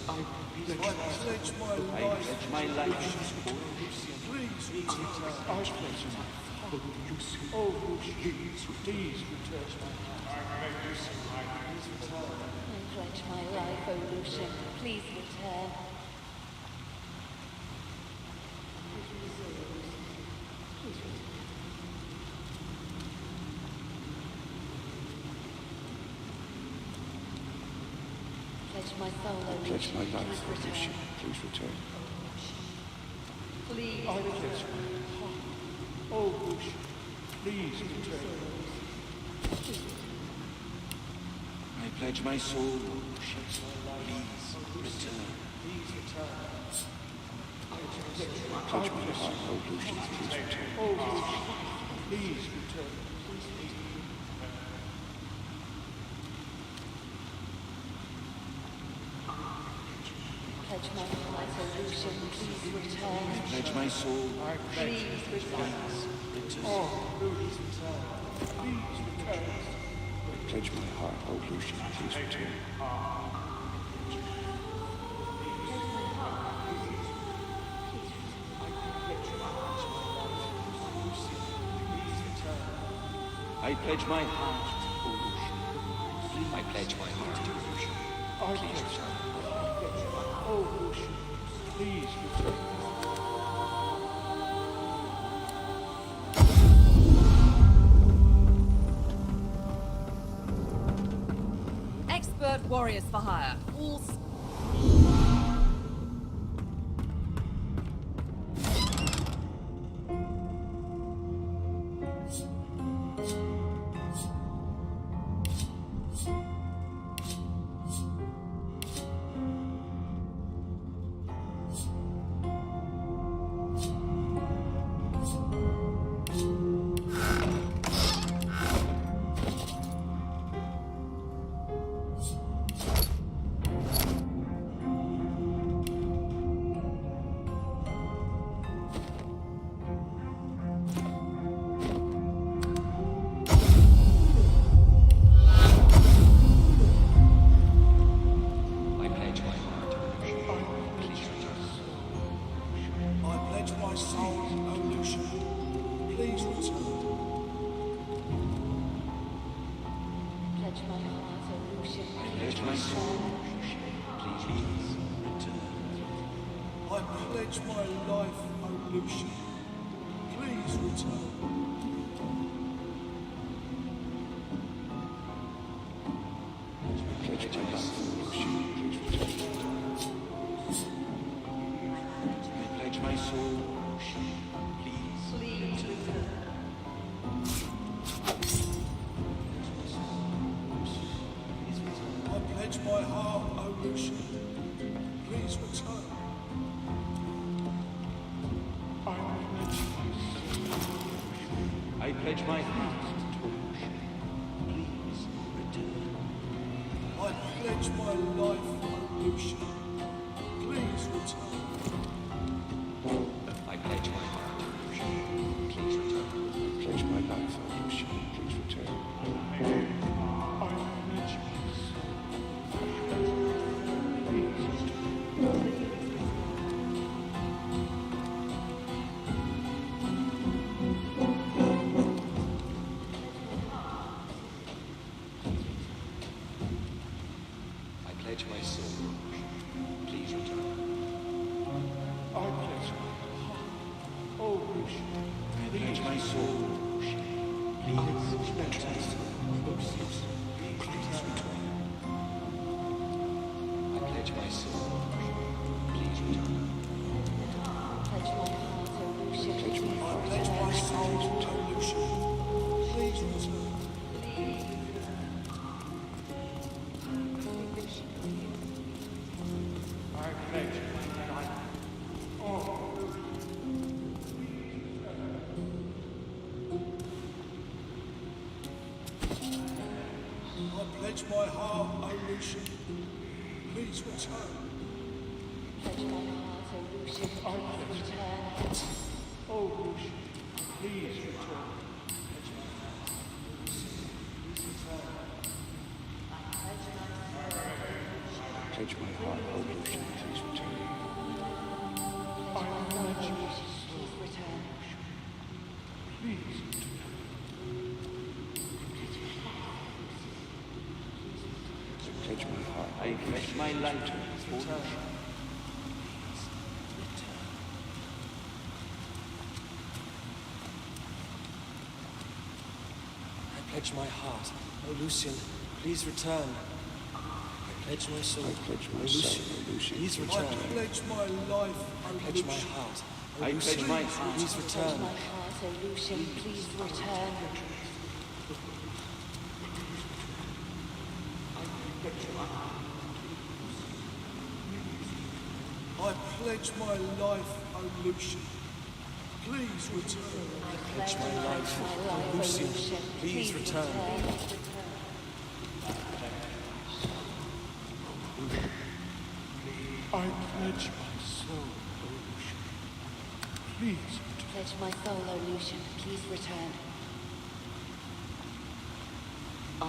pledge my life. Please return. I pledge my oh, please return. I pledge my life, oh Lucian, please return. Pledge my soul, oh Pledge my Lucian, life, please oh Lucian, return. please return. Please I pledge my oh, Lucian, please return. I pledge my soul, oh Lucian, please return. Please return. I pledge my heart, oh Lucian, please return. Oh, Lucian, please return. pledge my life, oh Lucian, please return. I pledge my soul, Please return. Oh, please return. Please return. I pledge my heart, oh Lucian, please return. I pledge my heart, O Lucian. I pledge my heart, O Lucian. Please return. Oh, Lucian, please return. Expert warriors for hire. All Pledge my life, oh Lucian. Please return. Pledge my life, oh Lucian, please return. I pledge my soul, O Lucian. Please return. I pledge my heart, oh Lucian. Please return. I pledge my heart, O Lucian. Please return. I pledge my life, oh Lucian. Please return. I pledge my heart, O Lucian. Please return. I pledge my life, oh Lucian, please return. I pledge my soul, please return. I pledge my heart, oh Lucian. I pledge my soul, please return. I pledge my soul, please return. Pledge my heart, oh Lucian, please I pledge my soul, oh Lucian. Please return. I pledge my life. Oh, I pledge my heart, oh Lucian. Please return. Pledge my heart, oh Lucian, please return. Oh Lucian, please return. Pledge pledge my heart, O Lucian, please return. Pledge my soul, O Lucian, please return. Please. I pledge my heart, I pledge my life, O Lucian. I pledge my heart. Oh, Lucian, please return. I pledge my soul. I pledge my oh, soul, Lucian, O Lucian, please please return. return. Pledge my life, I pledge my heart. Oh, I Lucian, pledge my heart. please Pledge return. my heart, O Lucian, please return. I pledge my life, O Lucian. Please return. Pledge my life. Oh, Lucian, please return. I pledge my soul, O Lucian. Please return. Pledge my soul, O Lucian, please return. I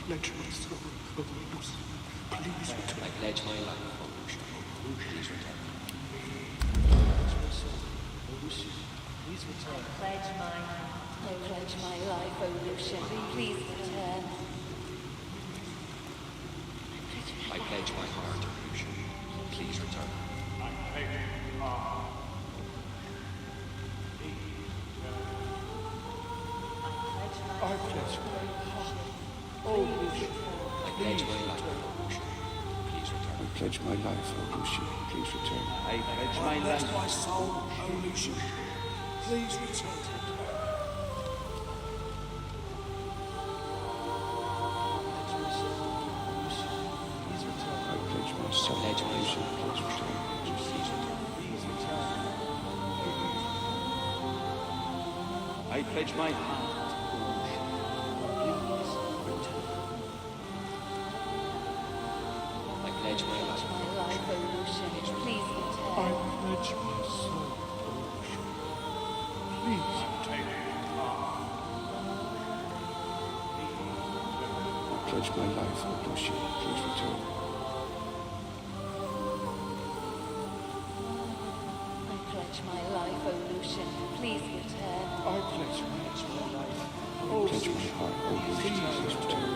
pledge my soul, O Lucian. Please return. I pledge my life, O Lucian. Please return. Pledge my soul. Oh, Lucian, please return. I pledge my life, O Lucian, please return. I pledge my heart, O Lucian. Please return. I pledge my heart, O Lucian. I pledge my life, O Lucian. Please return. I pledge my life, O Lucian, please return. I pledge I my pledge life. my soul, O Lucian. Please return. I pledge my soul, Pledge O my Lucian, soul. please return. Please return. I pledge my heart, O Lucian. I pledge my life. My life, O Lucian, please I return. pledge my soul, O Lucian. Please return. I pledge my life, O Lucian, please return. I pledge my life, O Lucian, please return. I pledge my life, O I pledge my heart, O Lucian, please return.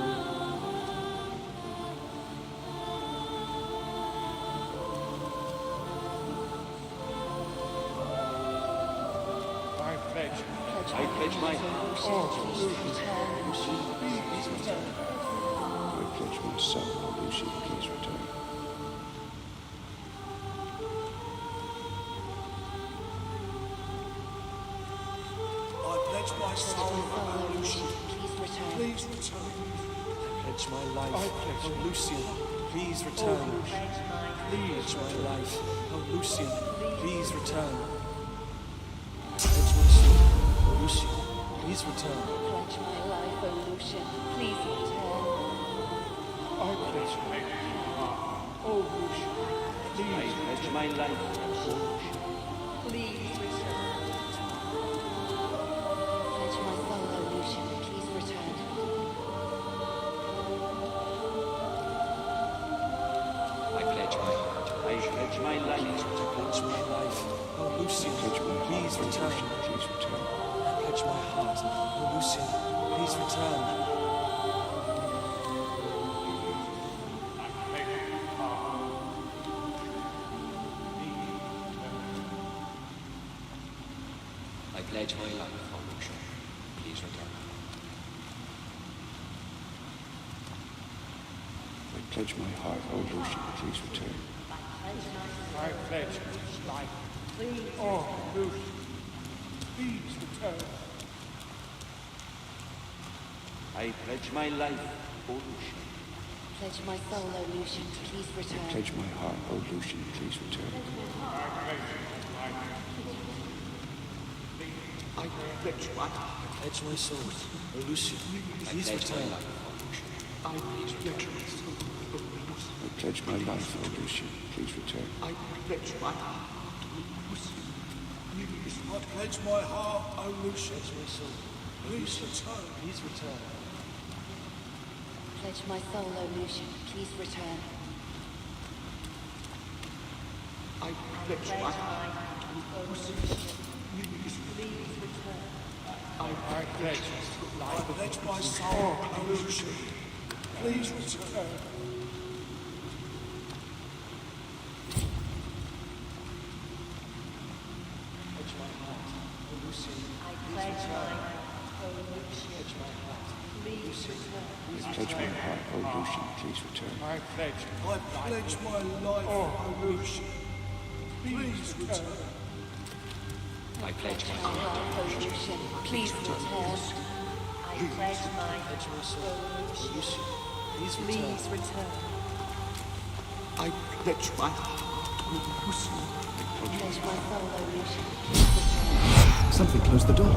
I pledge. I pledge my heart, heart. O Lucian, please return. I pledge my soul, O Lucian, please return. I pledge my soul, My soul, O O Lucian. Lucian, please return. Please return. Pledge my life. I pledge Oh, my Lucian, please O return. Lucian. Please Pledge my return. life. Oh, Lucian, please return. Pledge my soul. Oh, Lucian, please return. Pledge my life, O Lucian, please return. I pledge my O Lucian. I Please pledge my life, O Lucian. Please return. Pledge my soul, O Lucian, please return. I pledge my heart. I pledge my life. Pledge my life. Oh, Lucian, Pledge my please heart, O return. Lucian, please return. I pledge my heart. Oh, Lucian, please return. I pledge my life, O Lucian. Please return. I pledge my heart, O Lucian, please return. I pledge my life. Oh, Lucian. Please return. I pledge my life, O Lucian. Pledge my soul, O Lucian, please I return. pledge my heart, O Lucian, please return. I pledge my heart. Pledge my soul. Oh, Lucian, I please pledge my return. life, O Lucian. I pledge my soul, O Lucian. I pledge my life, O Lucian, please return. I pledge my heart, O Lucian. I pledge my heart, O Lucian. Pledge my soul. Please return. Please return. Pledge my soul, O Lucian, please return. I pledge my heart. I pledge I pledge my soul, O Lucian. Please return. pledge my heart, O Lucian. I pledge my Lucian. Please return. Pledge my heart, O Lucian, please return. I pledge I pledge my life, O Lucian. Please return. I pledge my My heart. heart, O Lucian. Please return. I pledge my my soul, Lucian. Lucian. Please return. Please return. I pledge my heart, O Lucian. Pledge my soul, O Lucian. Please return. Something closed the door.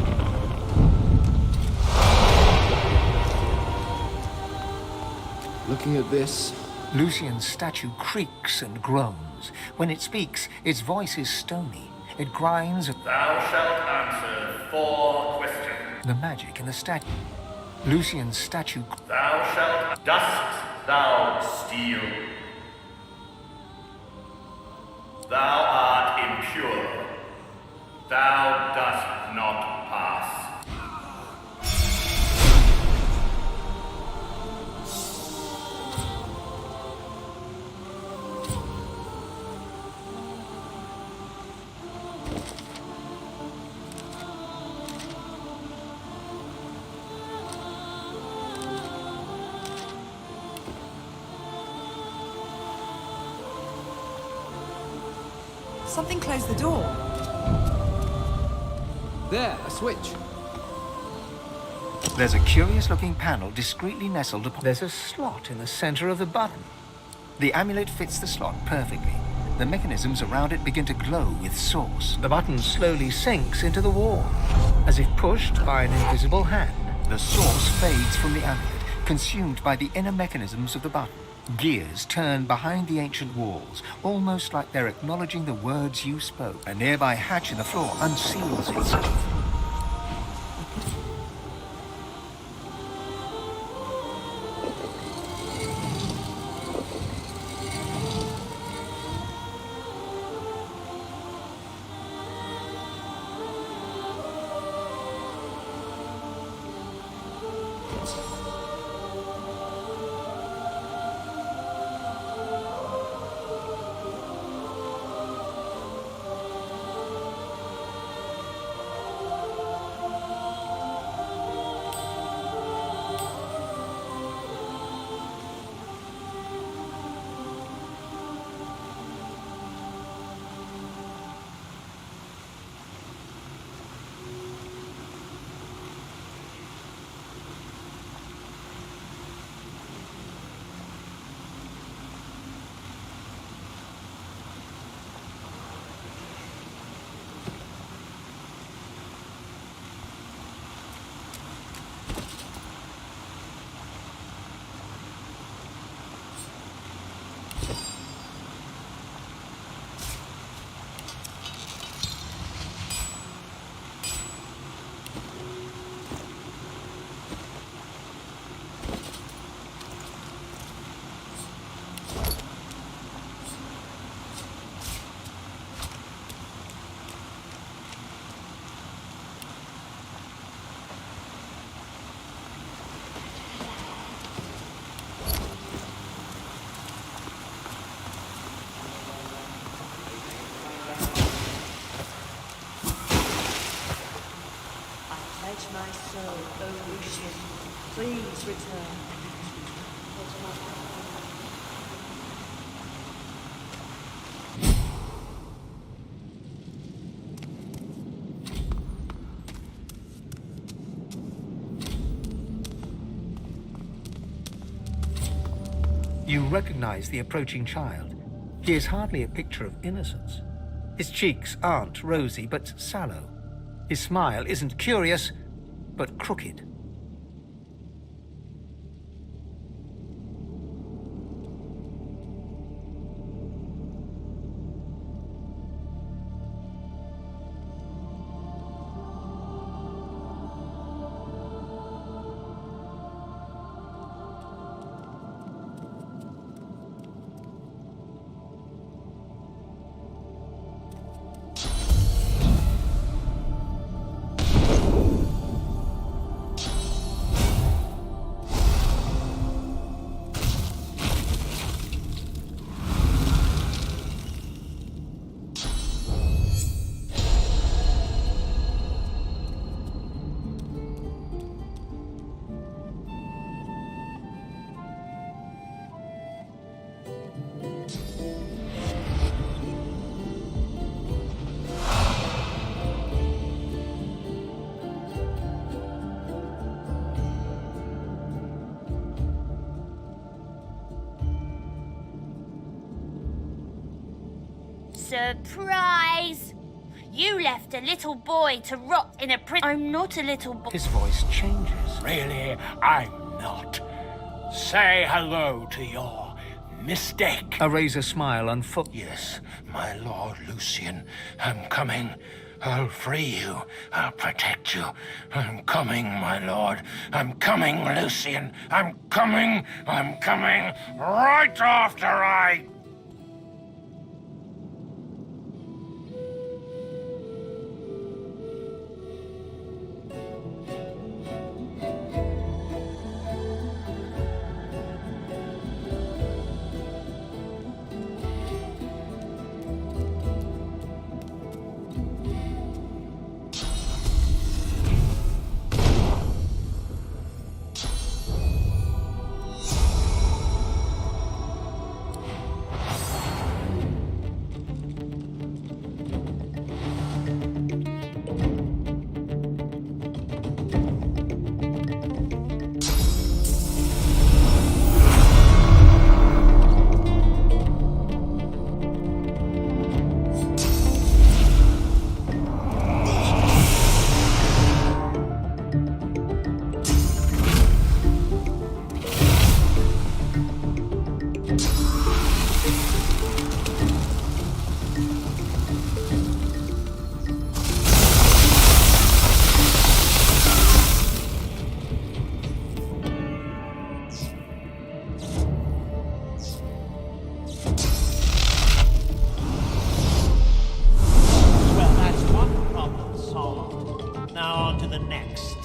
Looking at this, Lucian's statue creaks and groans. When it speaks, its voice is stony. It grinds at Thou shalt answer 4 questions. the magic in the statue. Lucian's statue Thou shalt. Dost thou steal? Thou art impure. Thou dost not pass. Something closed the door. there, a switch. There's a curious-looking panel discreetly nestled upon. There's a slot in the center of the button. The amulet fits the slot perfectly. The mechanisms around it begin to glow with source. The button slowly sinks into the wall, as if pushed by an invisible hand. The source fades from the amulet, consumed by the inner mechanisms of the button. Gears turn behind the ancient walls, almost like they're acknowledging the words you spoke. A nearby hatch in the floor unseals itself. Pledge my soul, O Lucian. Please return. Pledge my You recognize the approaching child. He is hardly a picture of innocence. His cheeks aren't rosy, but sallow. His smile isn't curious, but crooked. Surprise! You left a little boy to rot in a prison. I'm not a little boy. His voice changes. Really, I'm not. Say hello to your mistake. A razor smile unfolds. Yes, my Lord Lucian, I'm coming. I'll free you. I'll protect you. I'm coming, my lord. I'm coming, Lucian. I'm coming. I'm coming right after I... Well, that's one problem solved. Now on to the next.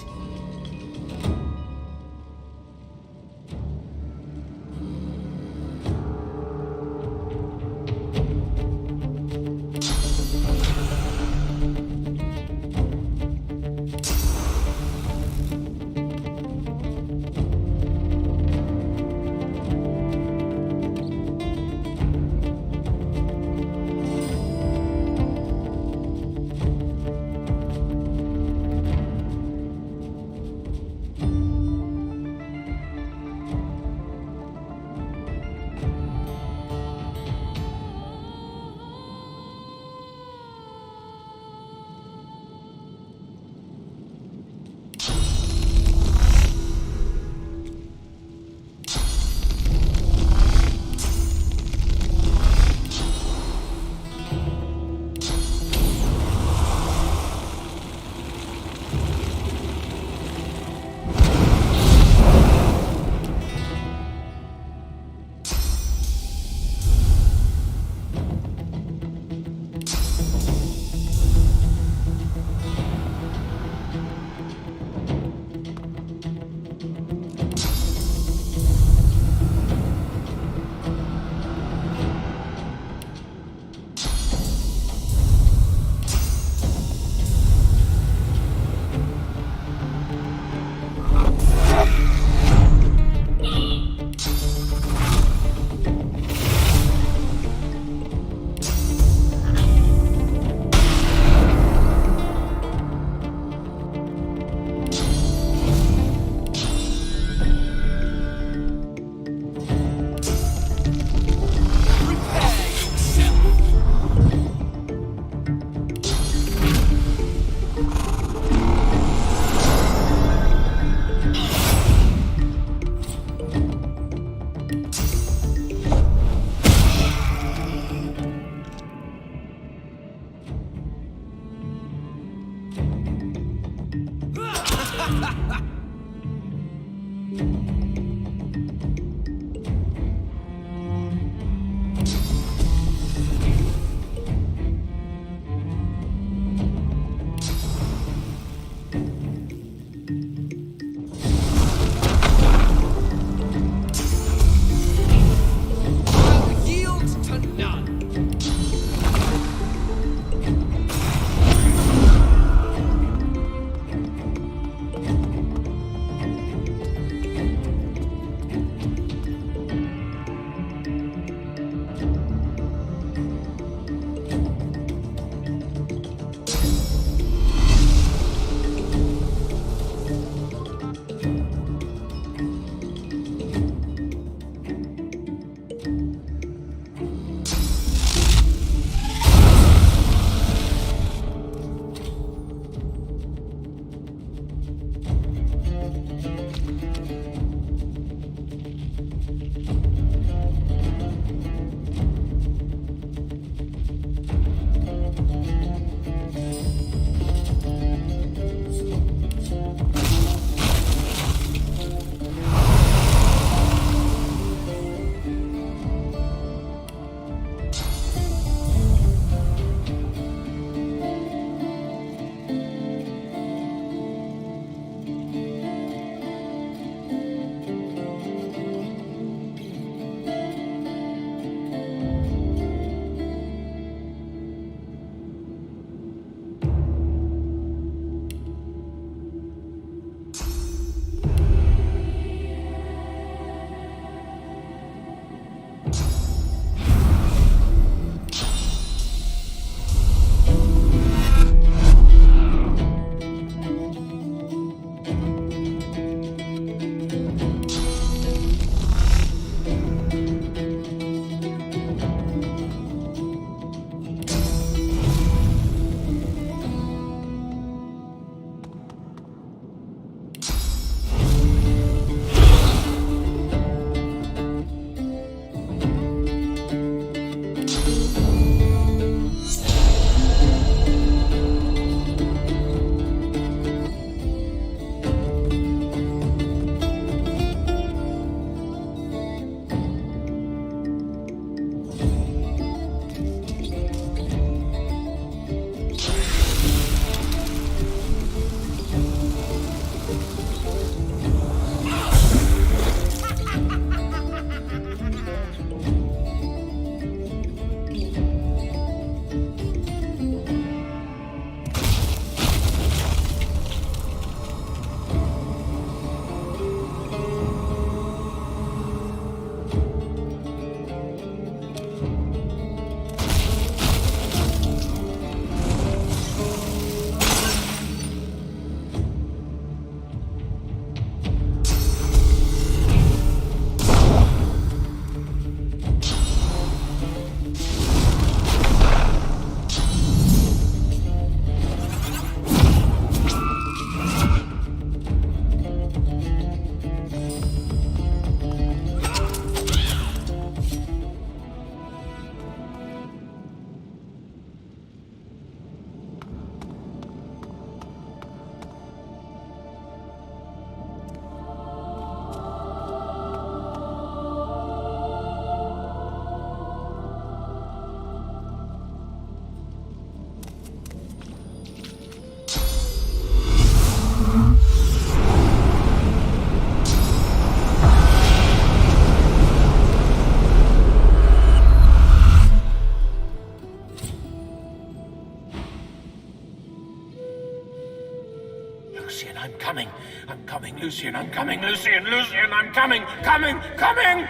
I'm coming. I'm coming, Lucian. I'm coming, Lucian. Lucian, I'm coming. Coming, coming!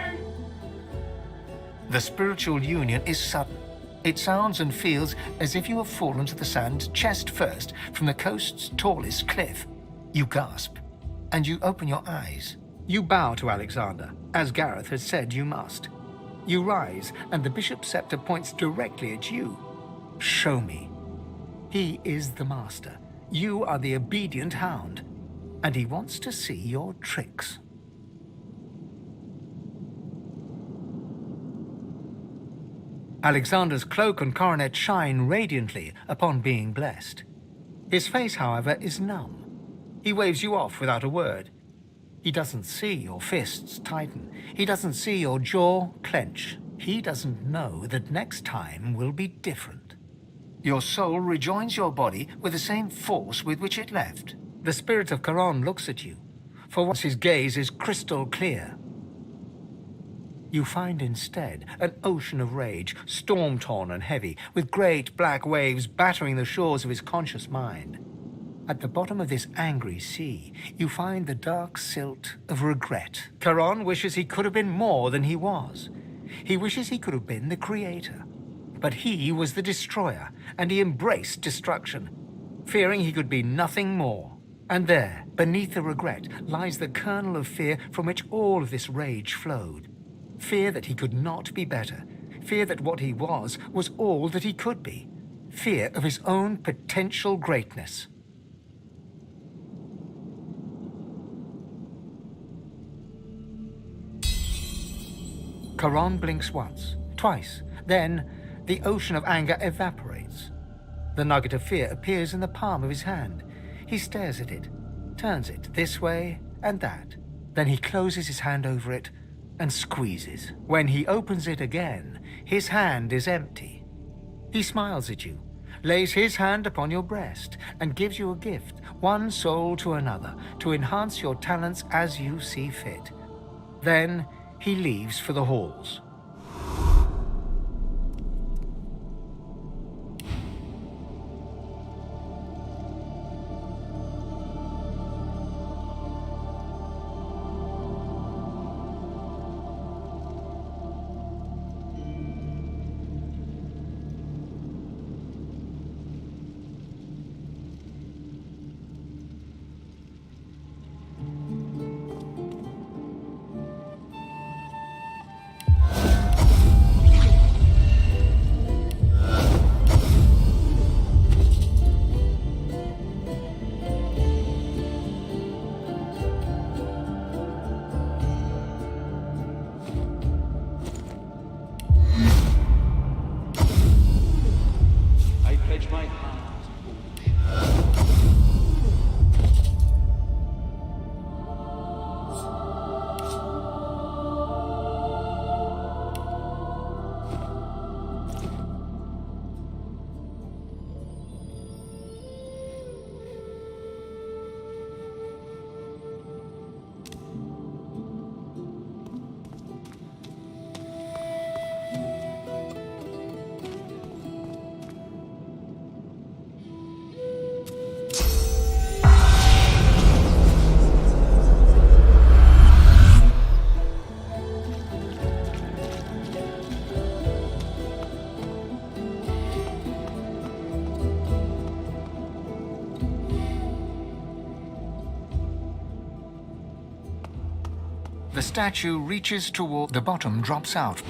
The spiritual union is sudden. It sounds and feels as if you have fallen to the sand chest first from the coast's tallest cliff. You gasp, and you open your eyes. You bow to Alexander, as Gareth had said you must. You rise, and the bishop's scepter points directly at you. Show me. He is the master. You are the obedient hound, and he wants to see your tricks. Alexander's cloak and coronet shine radiantly upon being blessed. His face, however, is numb. He waves you off without a word. He doesn't see your fists tighten. He doesn't see your jaw clench. He doesn't know that next time will be different. Your soul rejoins your body with the same force with which it left. The spirit of Charon looks at you. For once his gaze is crystal clear. You find instead an ocean of rage, storm-torn and heavy, with great black waves battering the shores of his conscious mind. At the bottom of this angry sea, you find the dark silt of regret. Charon wishes he could have been more than he was. He wishes he could have been the creator. But he was the destroyer, and he embraced destruction, fearing he could be nothing more. And there, beneath the regret, lies the kernel of fear from which all of this rage flowed. Fear that he could not be better. Fear that what he was all that he could be. Fear of his own potential greatness. Charon blinks once, twice, then the ocean of anger evaporates. The nugget of fear appears in the palm of his hand. He stares at it, turns it this way and that. Then he closes his hand over it and squeezes. When he opens it again, his hand is empty. He smiles at you, lays his hand upon your breast, and gives you a gift, one soul to another, to enhance your talents as you see fit. Then he leaves for the halls. The statue reaches toward the bottom, drops out.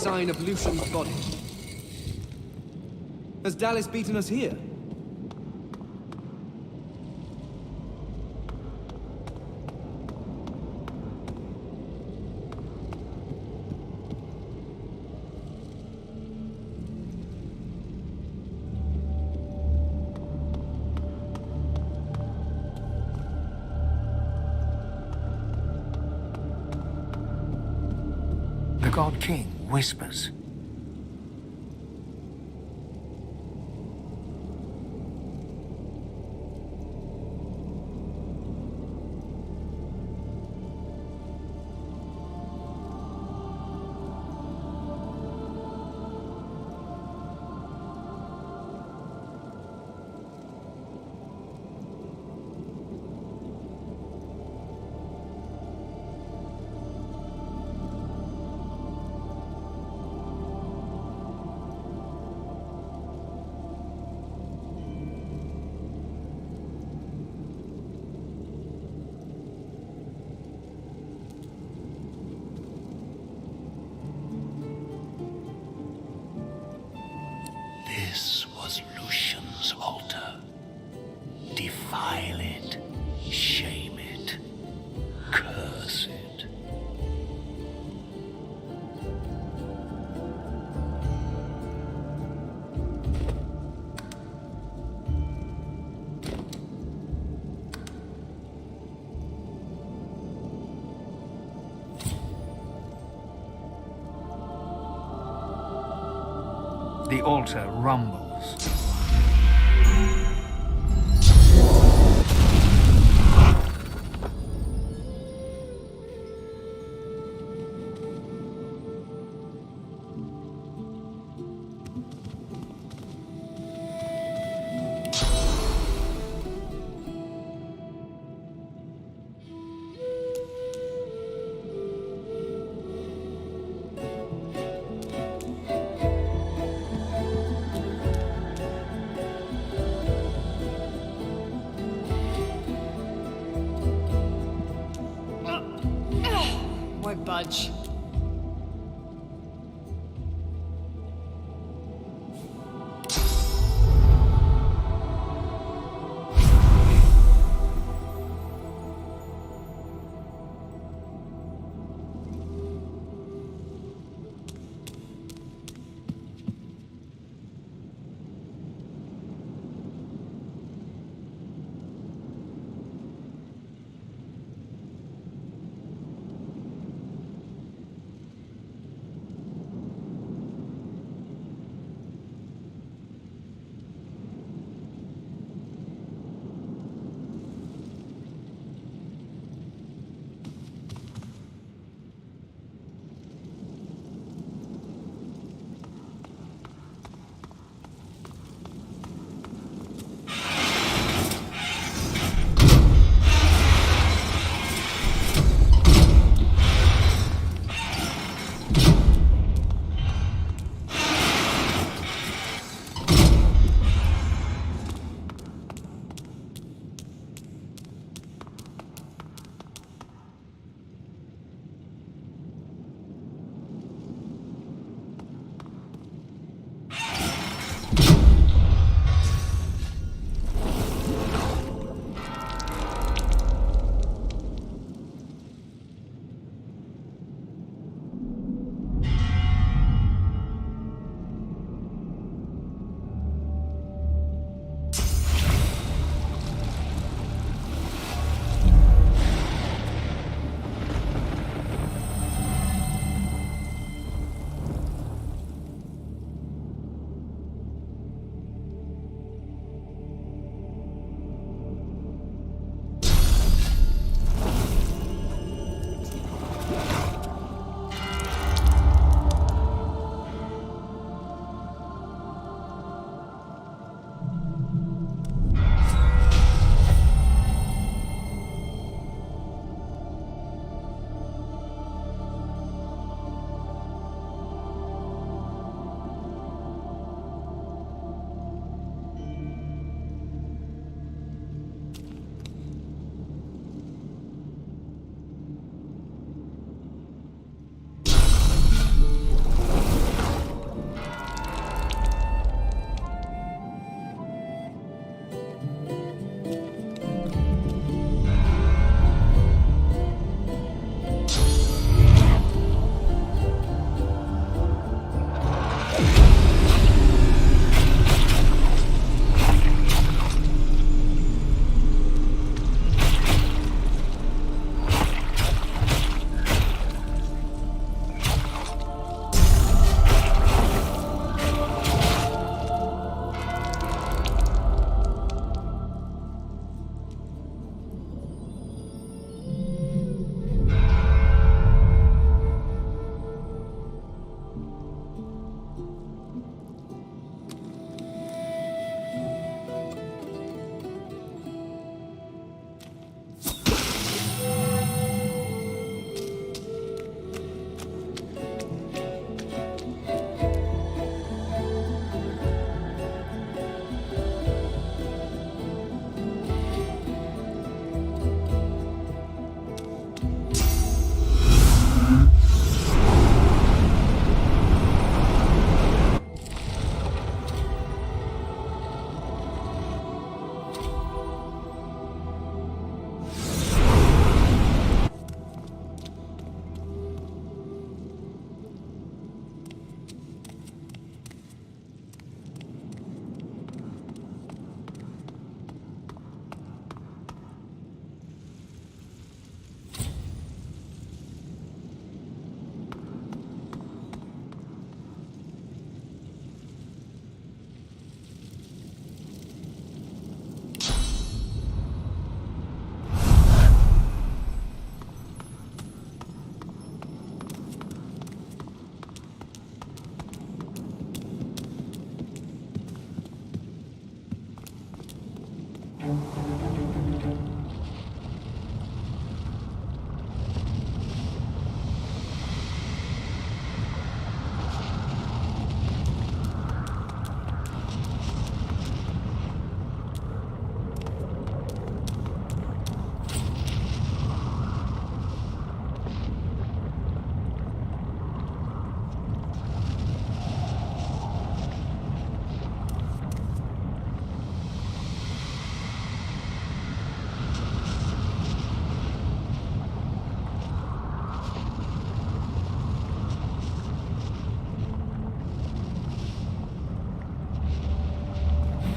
sign of Lucian's body. Has Dallas beaten us here? The God King whispers. This was Lucian's altar. Defile it, shame it, curse it. The altar rumbles. Won't budge.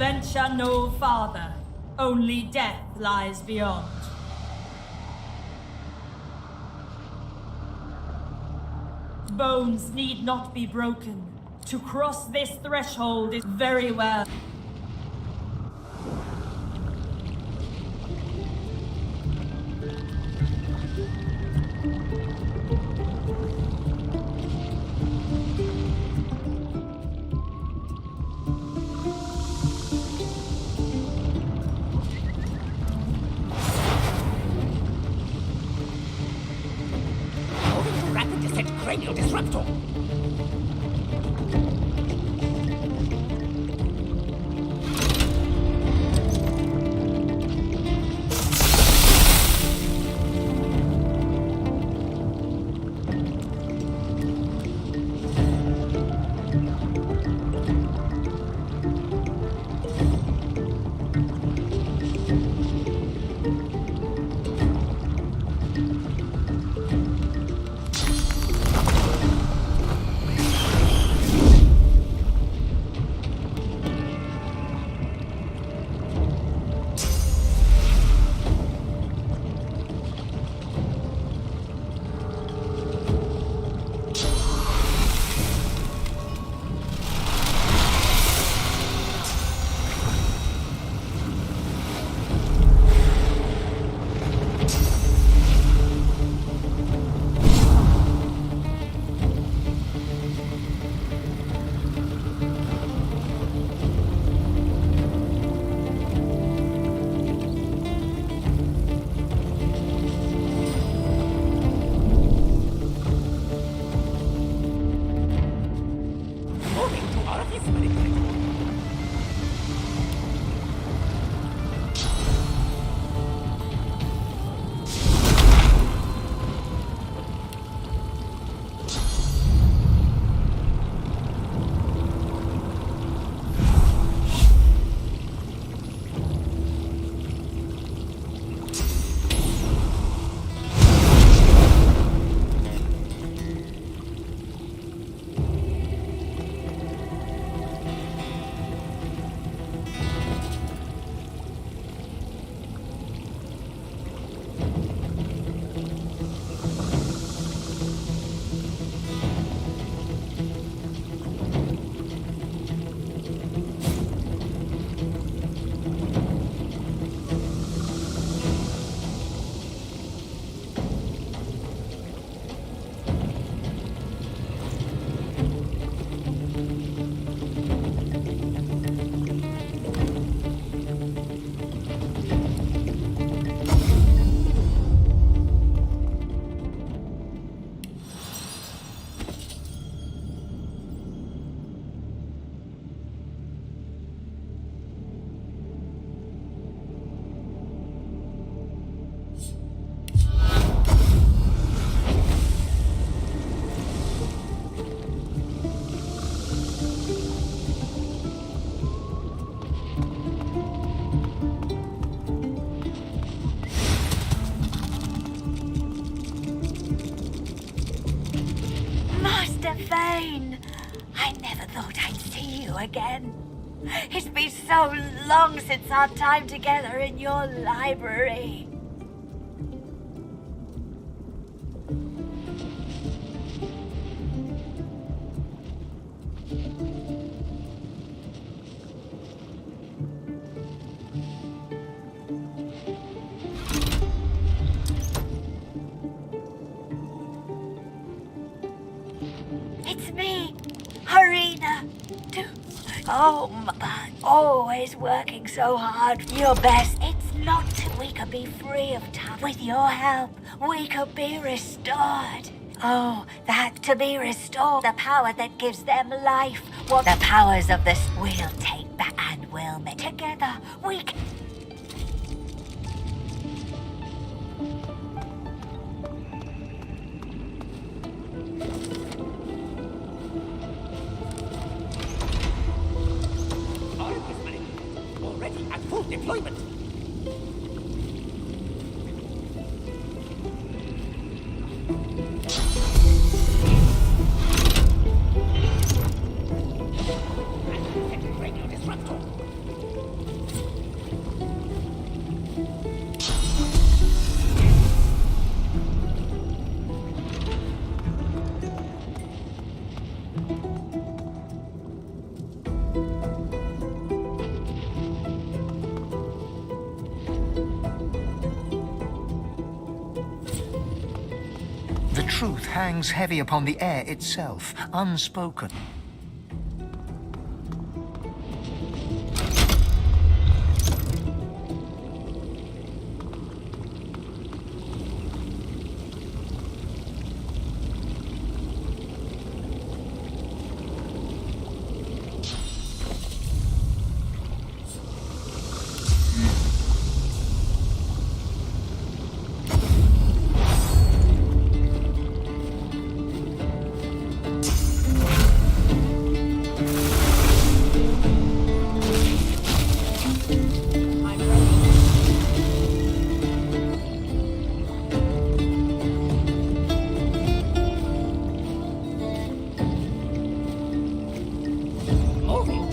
venture no farther. Only death lies beyond. Bones need not be broken. To cross this threshold is very well. Rapid descent cranial disruptor. Vane, I never thought I'd see you again. It's been so long since our time together in your library. It's me, Harina. Oh, but always working so hard. Your best. It's not that we could be free of time. With your help, we could be restored. Oh, that to be restored. The power that gives them life. What the powers of this we'll take back and we'll make together. We can. Already at full deployment. Radio disruptor. truth hangs heavy upon the air itself, unspoken.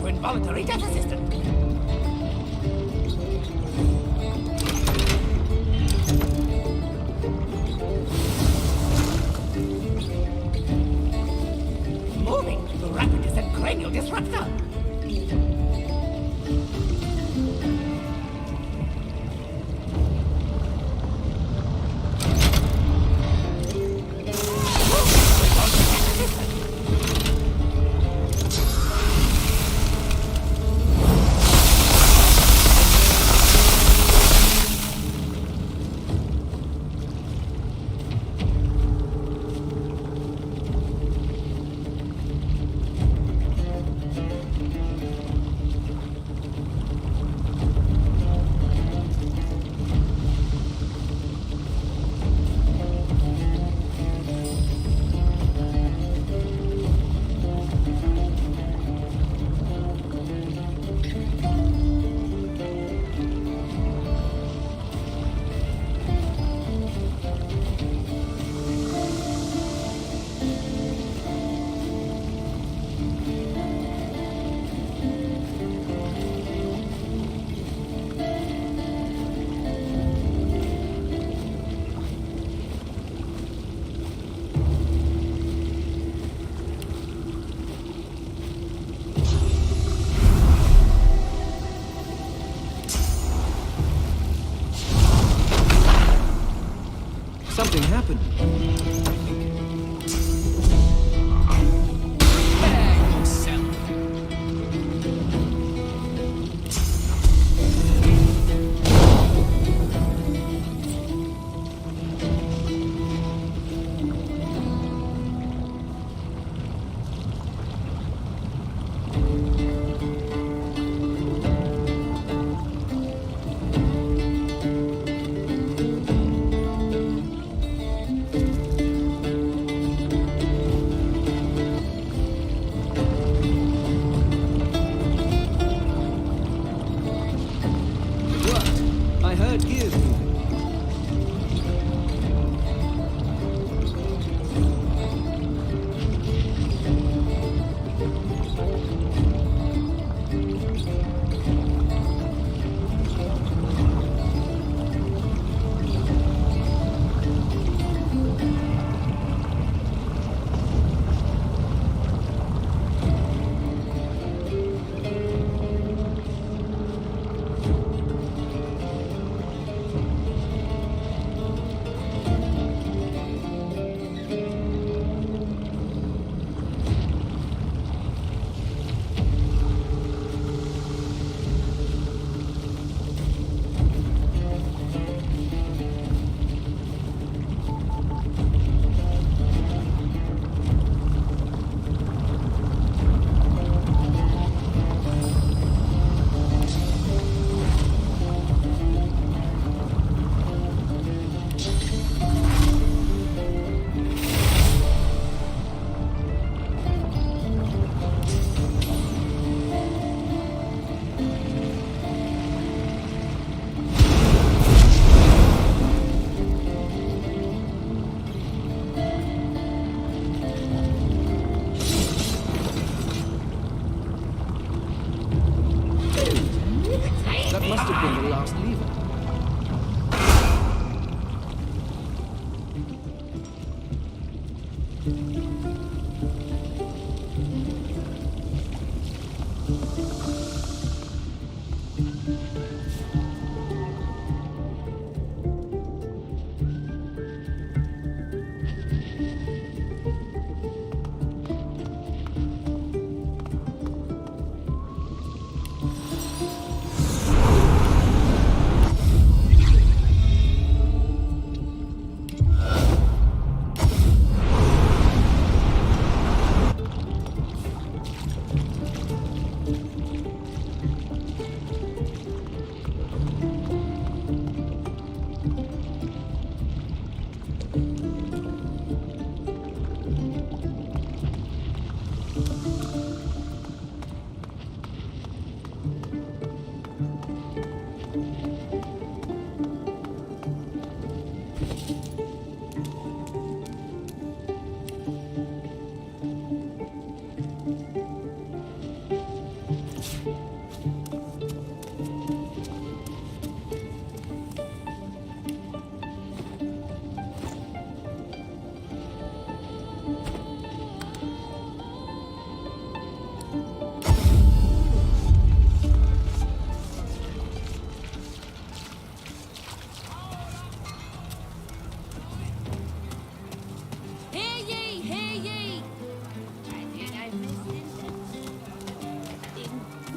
Involuntary death assistant. Moving to rapid descent cranial disruptor. Something happened.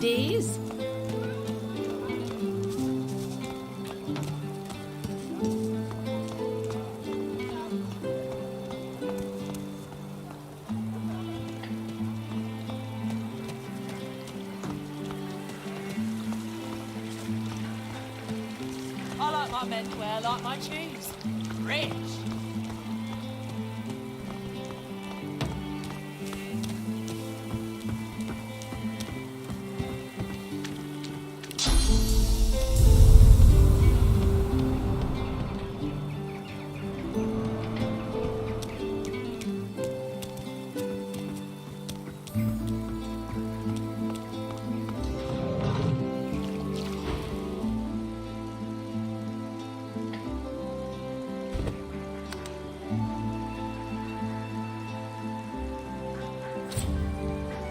ladies. I like my men to wear like my shoes. Rich.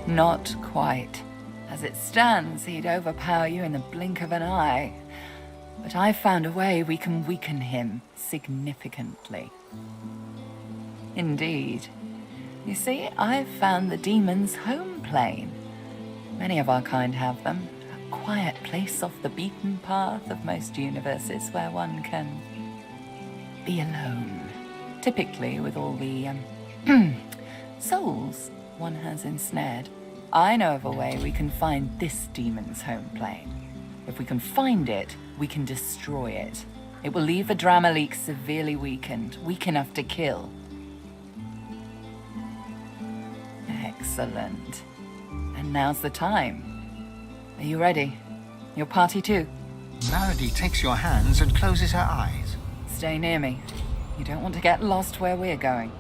Not quite. As it stands, he'd overpower you in the blink of an eye. But I've found a way we can weaken him significantly. Indeed. You see, I've found the demon's home plane. Many of our kind have them. A quiet place off the beaten path of most universes where one can be alone. Typically with all the, souls one has ensnared. I know of a way we can find this demon's home plane. If we can find it, we can destroy it. It will leave the Dramaleak severely weakened, weak enough to kill. Excellent. And now's the time. Are you ready? Your party too? Marady takes your hands and closes her eyes. Stay near me. You don't want to get lost where we're going.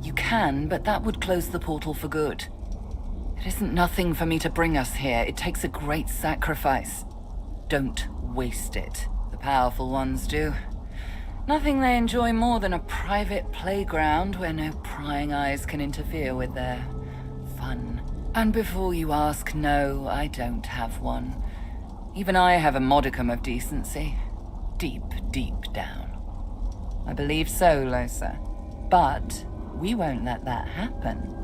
You can, but that would close the portal for good. It isn't nothing for me to bring us here. It takes a great sacrifice. Don't waste it. The powerful ones do. Nothing they enjoy more than a private playground where no prying eyes can interfere with their fun. And before you ask, no, I don't have one. Even I have a modicum of decency. Deep, deep down. I believe so, Losa. But we won't let that happen.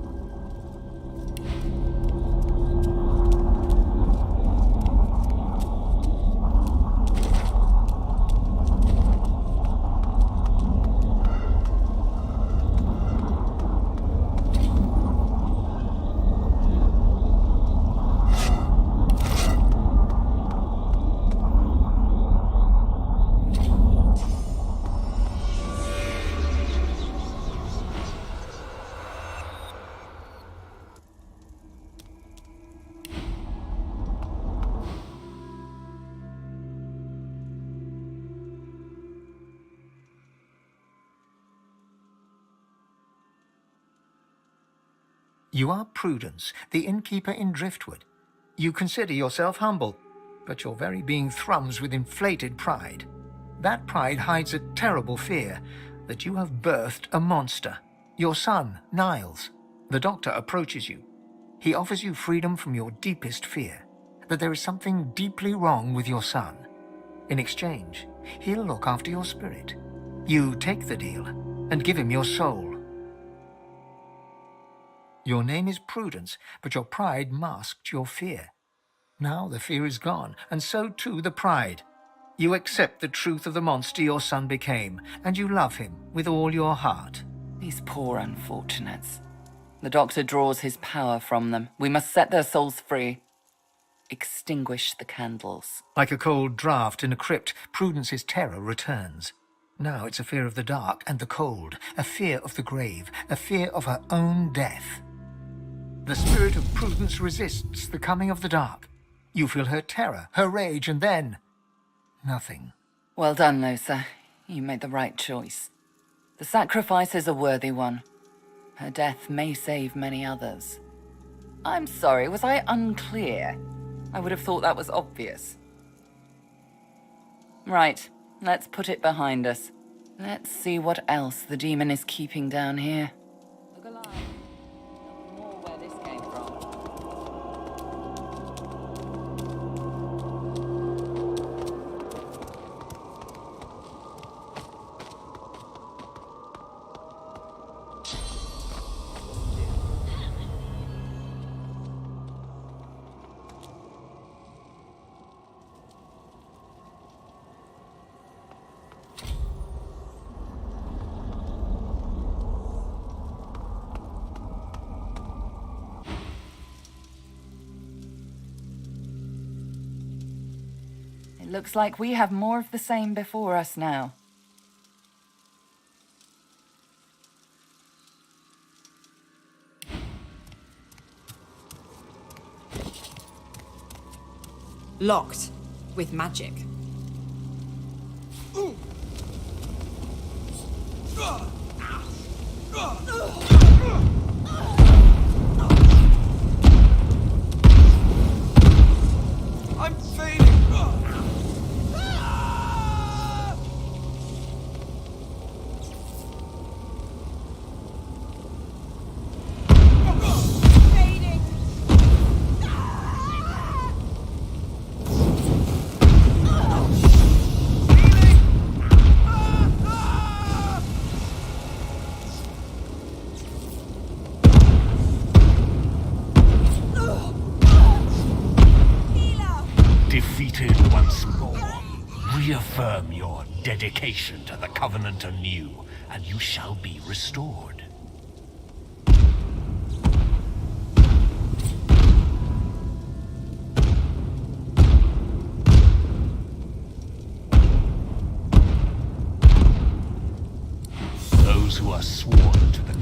You are Prudence, the innkeeper in Driftwood. You consider yourself humble, but your very being thrums with inflated pride. That pride hides a terrible fear that you have birthed a monster. Your son, Niles. The doctor approaches you. He offers you freedom from your deepest fear, that there is something deeply wrong with your son. In exchange, he'll look after your spirit. You take the deal and give him your soul. Your name is Prudence, but your pride masked your fear. Now the fear is gone, and so too the pride. You accept the truth of the monster your son became, and you love him with all your heart. These poor unfortunates. The doctor draws his power from them. We must set their souls free. Extinguish the candles. Like a cold draught in a crypt, Prudence's terror returns. Now it's a fear of the dark and the cold, a fear of the grave, a fear of her own death. The spirit of Prudence resists the coming of the dark. You feel her terror, her rage, and then nothing. Well done, Losa. You made the right choice. The sacrifice is a worthy one. Her death may save many others. I'm sorry, was I unclear? I would have thought that was obvious. Right, let's put it behind us. Let's see what else the demon is keeping down here. Look alive. There'll be more where this came from. It looks like we have more of the same before us now. Locked. With magic. I'm fading. Defeated once more. Reaffirm your dedication to the Covenant anew, and you shall be restored. Those who are sworn to the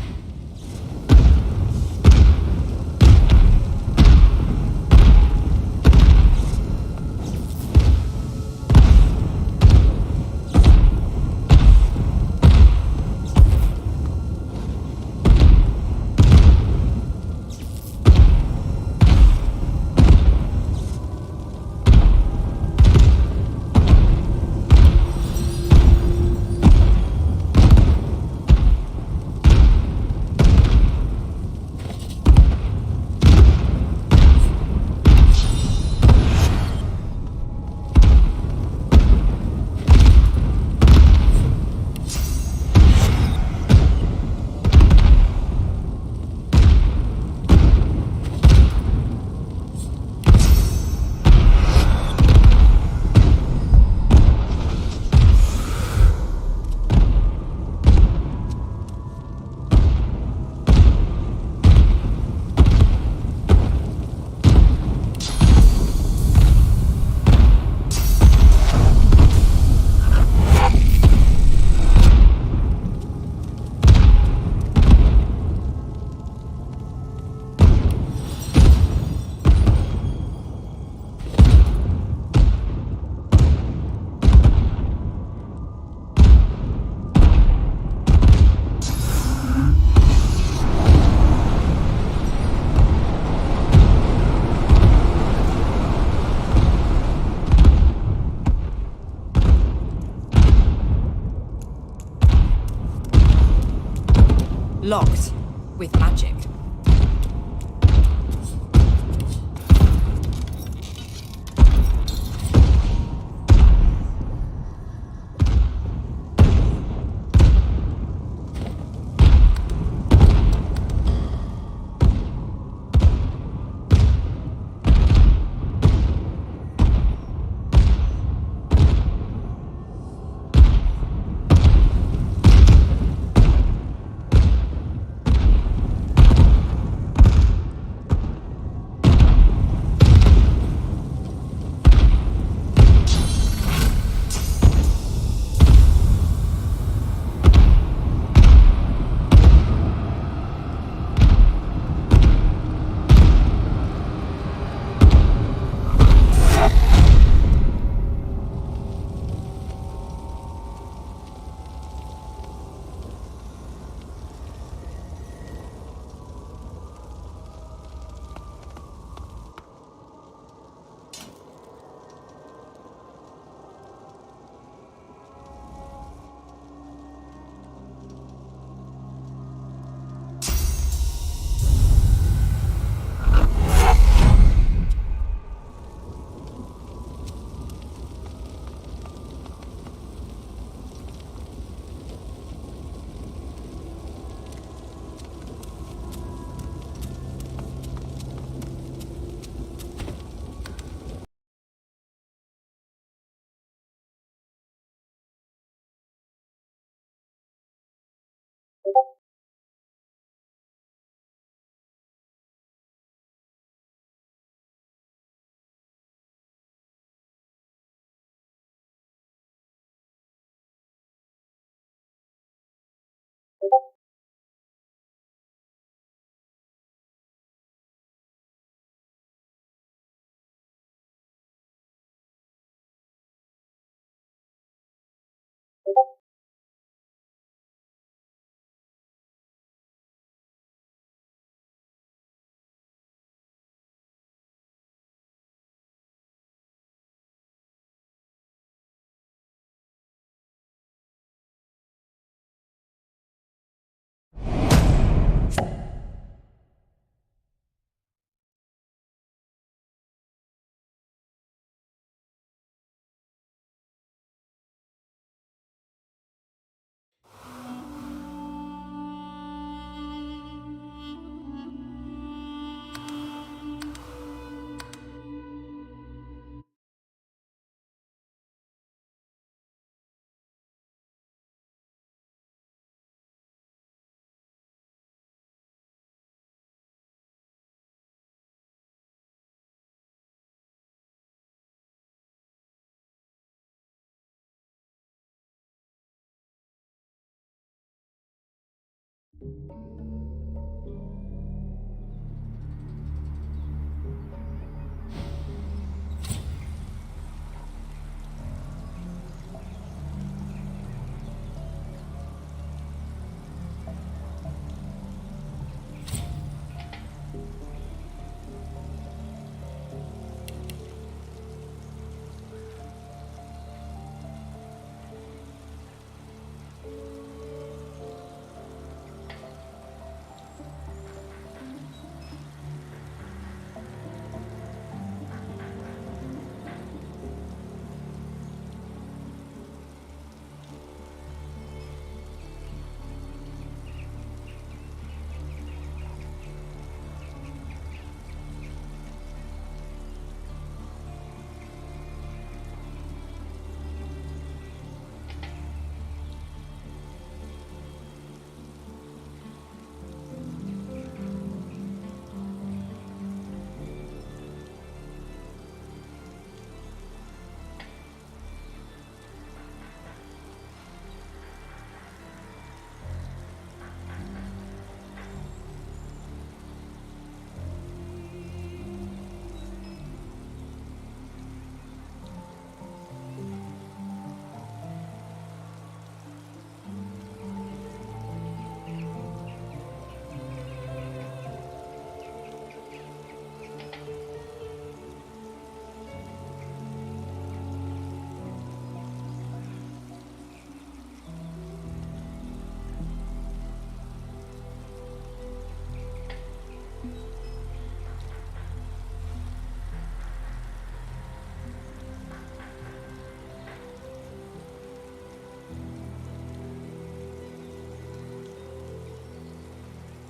Locked. With magic.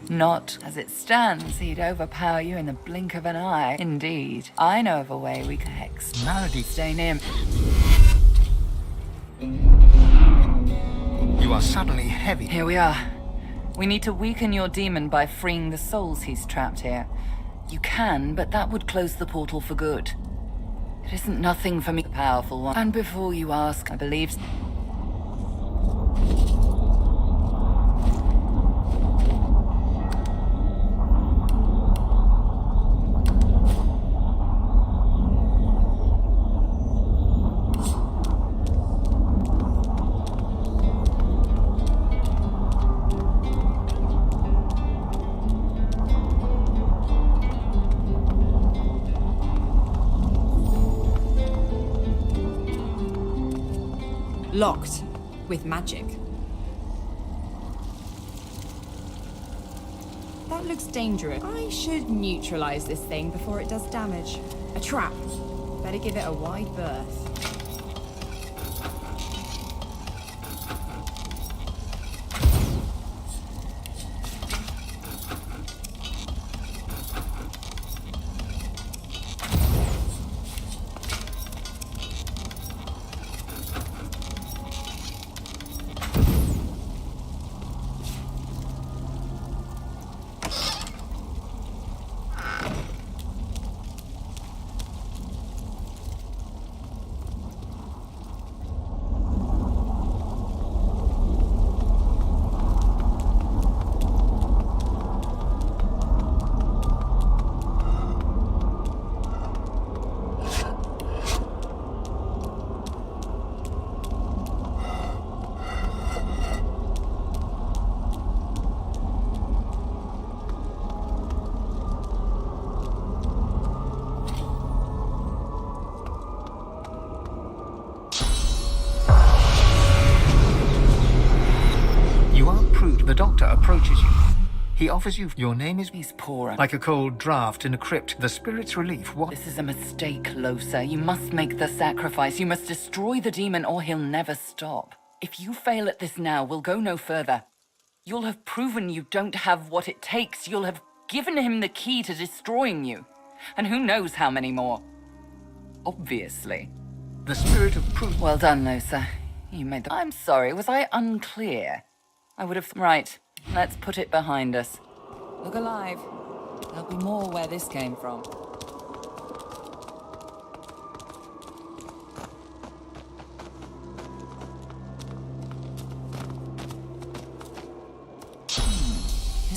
Not as it stands, he'd overpower you in the blink of an eye. Indeed, I know of a way we can hex Melody. Stay near. You are suddenly heavy. Here we are. We need to weaken your demon by freeing the souls he's trapped here. You can, but that would close the portal for good. It isn't nothing for me, the powerful one. And before you ask, I believe... Locked with magic. That looks dangerous. I should neutralize this thing before it does damage. A trap. Better give it a wide berth. The doctor approaches you. He offers you... Your name is... He's poor. Like a cold draft in a crypt. The spirit's relief. What... This is a mistake, Losa. You must make the sacrifice. You must destroy the demon or he'll never stop. If you fail at this now, we'll go no further. You'll have proven you don't have what it takes. You'll have given him the key to destroying you. And who knows how many more. Obviously. The spirit of proof... Well done, Losa. You made the... I'm sorry, was I unclear? I would have... Right, let's put it behind us. Look alive. There'll be more where this came from.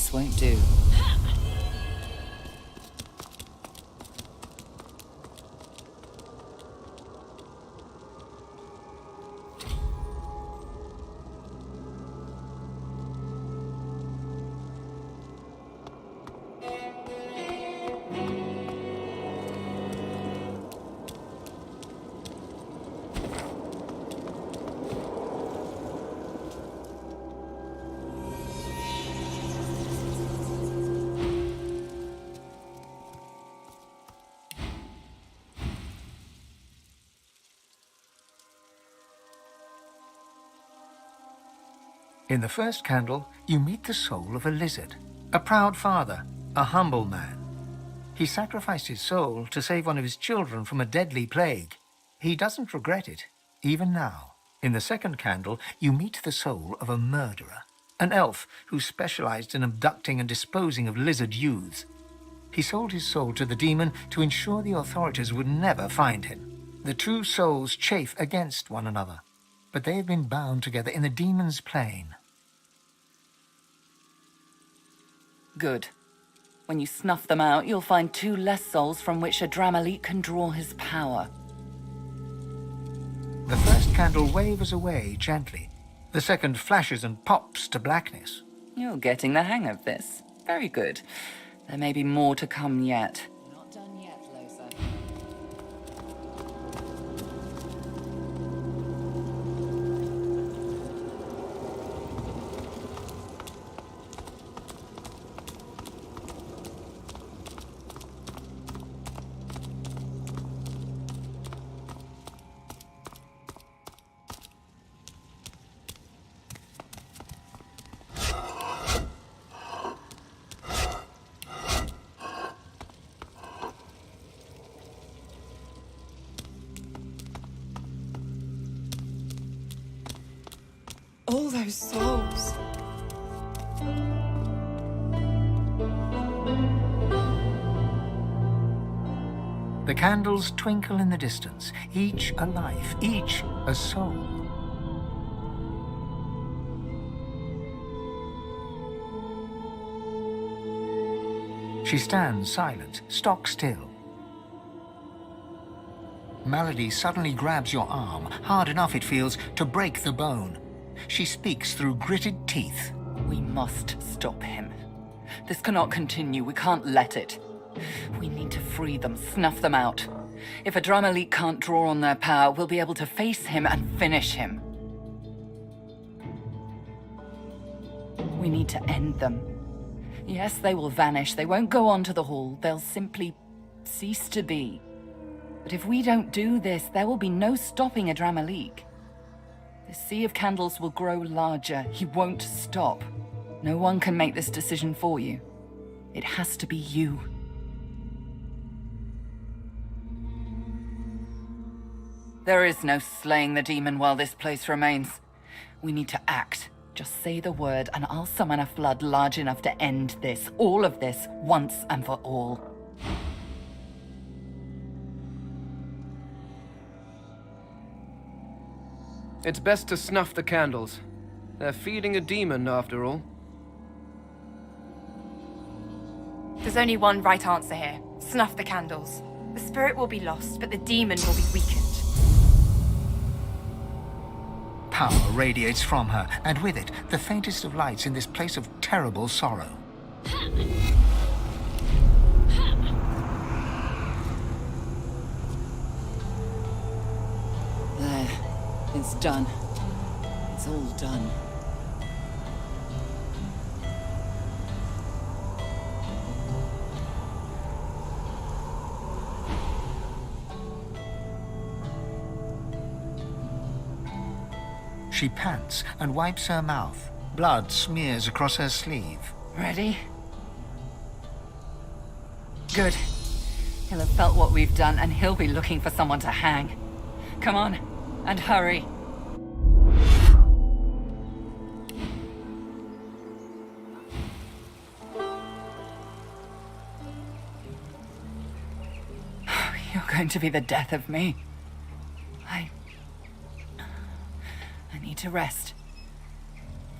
This won't do. In the first candle, you meet the soul of a lizard, a proud father, a humble man. He sacrificed his soul to save one of his children from a deadly plague. He doesn't regret it, even now. In the second candle, you meet the soul of a murderer, an elf who specialized in abducting and disposing of lizard youths. He sold his soul to the demon to ensure the authorities would never find him. The two souls chafe against one another, but they have been bound together in the demon's plane. Good. When you snuff them out, you'll find 2 less souls from which a Dramalit can draw his power. The first candle wavers away gently. The second flashes and pops to blackness. You're getting the hang of this. Very good. There may be more to come yet. Not done yet, Losa. All those souls. The candles twinkle in the distance, each a life, each a soul. She stands silent, stock still. Malady suddenly grabs your arm, hard enough it feels to break the bone. She speaks through gritted teeth. We must stop him. This cannot continue. We can't let it. We need to free them, snuff them out. If a Dramalit can't draw on their power, we'll be able to face him and finish him. We need to end them. Yes, they will vanish. They won't go on to the hall. They'll simply cease to be. But if we don't do this, there will be no stopping a Dramalit. The sea of candles will grow larger. He won't stop. No one can make this decision for you. It has to be you. There is no slaying the demon while this place remains. We need to act. Just say the word and I'll summon a flood large enough to end this, all of this, once and for all. It's best to snuff the candles. They're feeding a demon, after all. There's only one right answer here. Snuff the candles. The spirit will be lost, but the demon will be weakened. Power radiates from her, and with it, the faintest of lights in this place of terrible sorrow. There. It's done. It's all done. She pants and wipes her mouth. Blood smears across her sleeve. Ready? Good. He'll have felt what we've done, and he'll be looking for someone to hang. Come on, and hurry. You're going to be the death of me. I need to rest.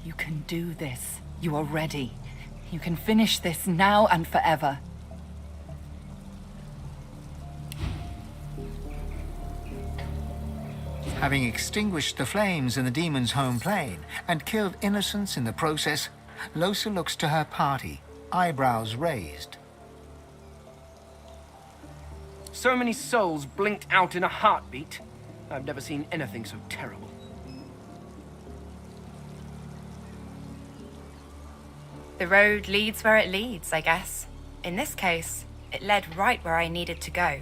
You can do this. You are ready. You can finish this now and forever. Having extinguished the flames in the demon's home plane and killed innocents in the process, Lohse looks to her party, eyebrows raised. So many souls blinked out in a heartbeat. I've never seen anything so terrible. The road leads where it leads, I guess. In this case, it led right where I needed to go.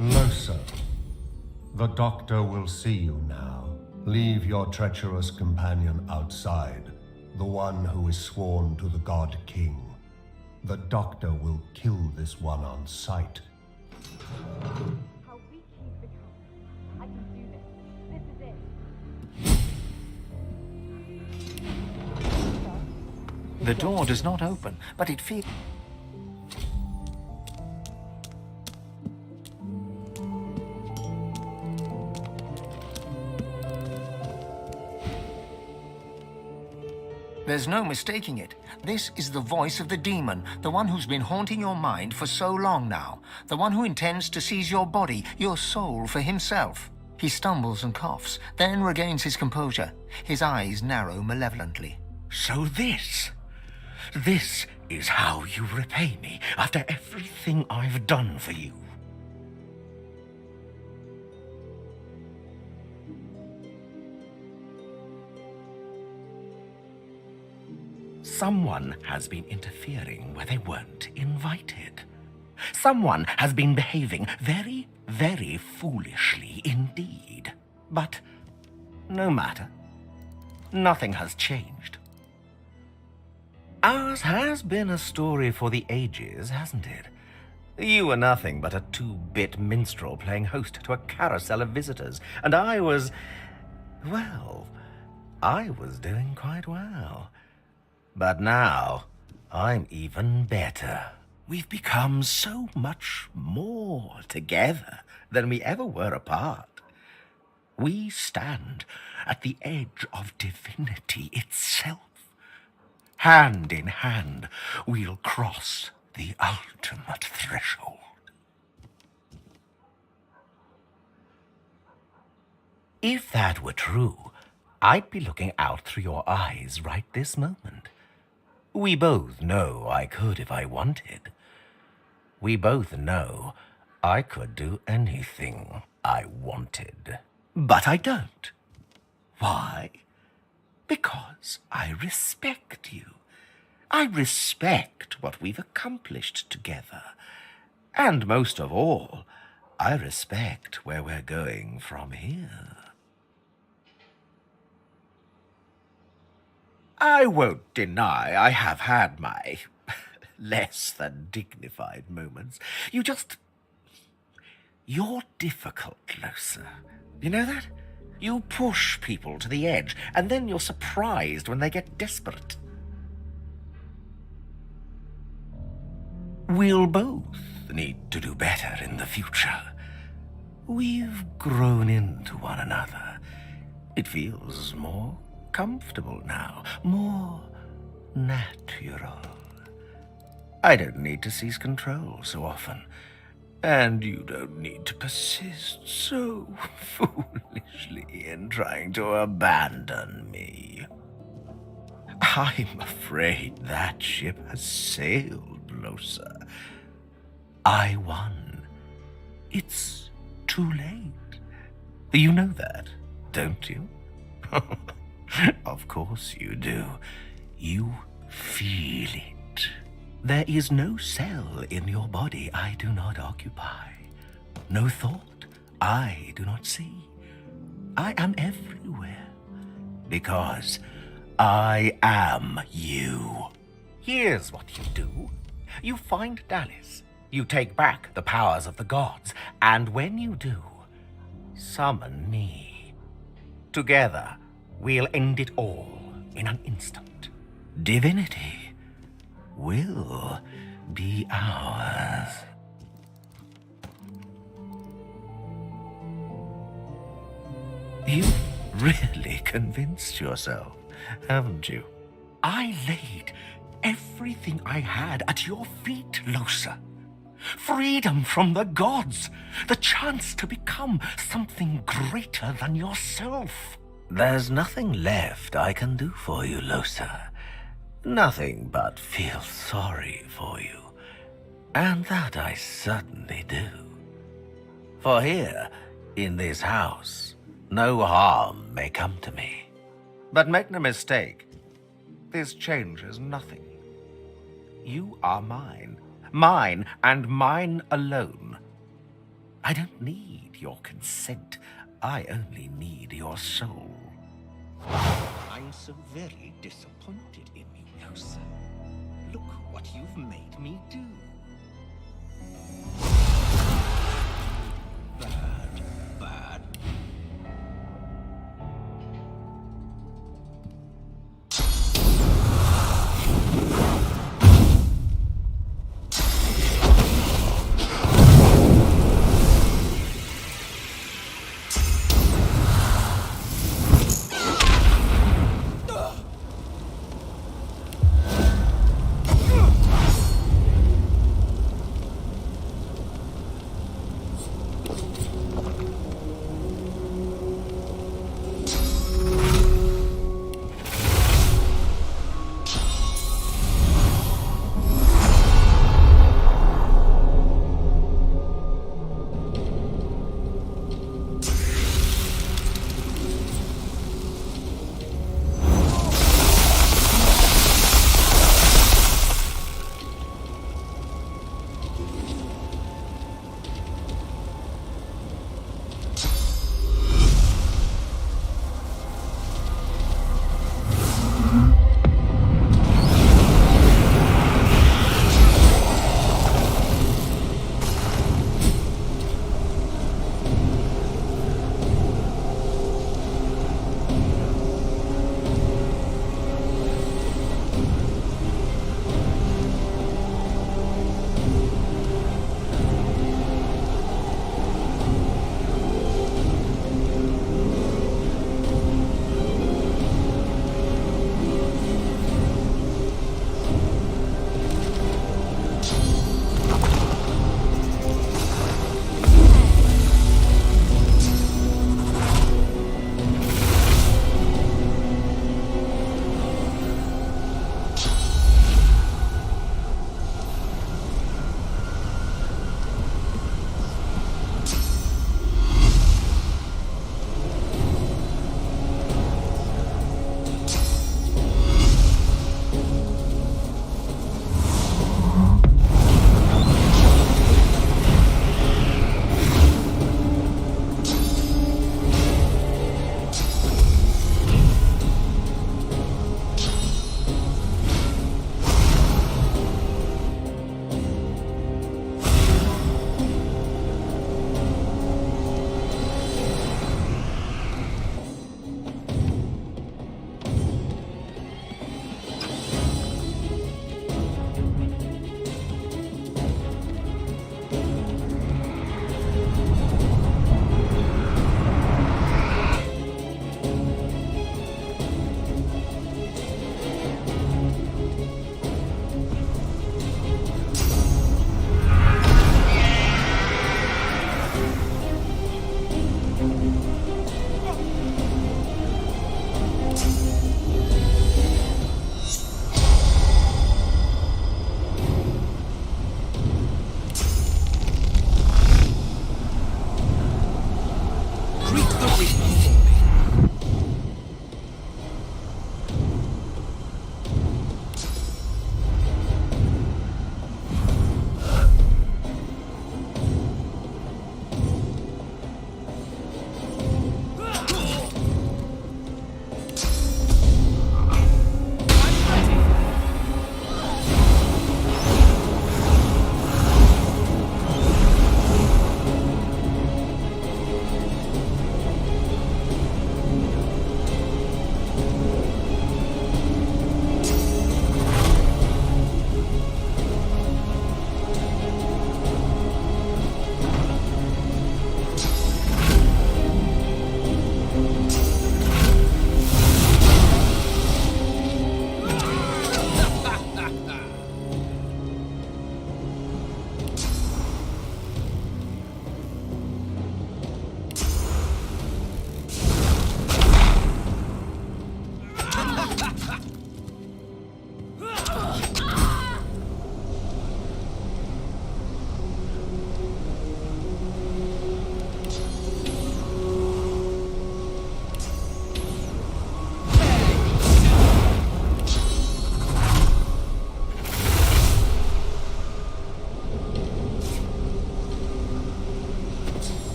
Lohse, the doctor will see you now. Leave your treacherous companion outside, the one who is sworn to the God King. The doctor will kill this one on sight. How weak he's become. I can do this. This is it. The door does not open, but it feels... There's no mistaking it. This is the voice of the demon, the one who's been haunting your mind for so long now. The one who intends to seize your body, your soul, for himself. He stumbles and coughs, then regains his composure. His eyes narrow malevolently. So this is how you repay me after everything I've done for you. Someone has been interfering where they weren't invited. Someone has been behaving very, very foolishly indeed. But no matter. Nothing has changed. Ours has been a story for the ages, hasn't it? You were nothing but a 2-bit minstrel playing host to a carousel of visitors, and I was doing quite well. But now, I'm even better. We've become so much more together than we ever were apart. We stand at the edge of divinity itself. Hand in hand, we'll cross the ultimate threshold. If that were true, I'd be looking out through your eyes right this moment. We both know I could if I wanted. We both know I could do anything I wanted. But I don't. Why? Because I respect you. I respect what we've accomplished together. And most of all, I respect where we're going from here. I won't deny I have had my less than dignified moments. You're difficult, Lohse. You know that? You push people to the edge, and then you're surprised when they get desperate. We'll both need to do better in the future. We've grown into one another. It feels more comfortable now, more natural. I don't need to seize control so often, and you don't need to persist so foolishly in trying to abandon me. I'm afraid that ship has sailed, Lohse. I won. It's too late. You know that, don't you? Of course you do. You feel it. There is no cell in your body I do not occupy. No thought I do not see. I am everywhere. Because I am you. Here's what you do. You find Dallis. You take back the powers of the gods. And when you do, summon me. Together, we'll end it all in an instant. Divinity will be ours. really convinced yourself, haven't you? I laid everything I had at your feet, Losa. Freedom from the gods, the chance to become something greater than yourself. There's nothing left I can do for you, Losa. Nothing but feel sorry for you. And that I certainly do. For here, in this house, no harm may come to me. But make no mistake, this changes nothing. You are mine. Mine and mine alone. I don't need your consent. I only need your soul. I'm so very disappointed in you, Losa. Look what you've made me do. Bad, bad.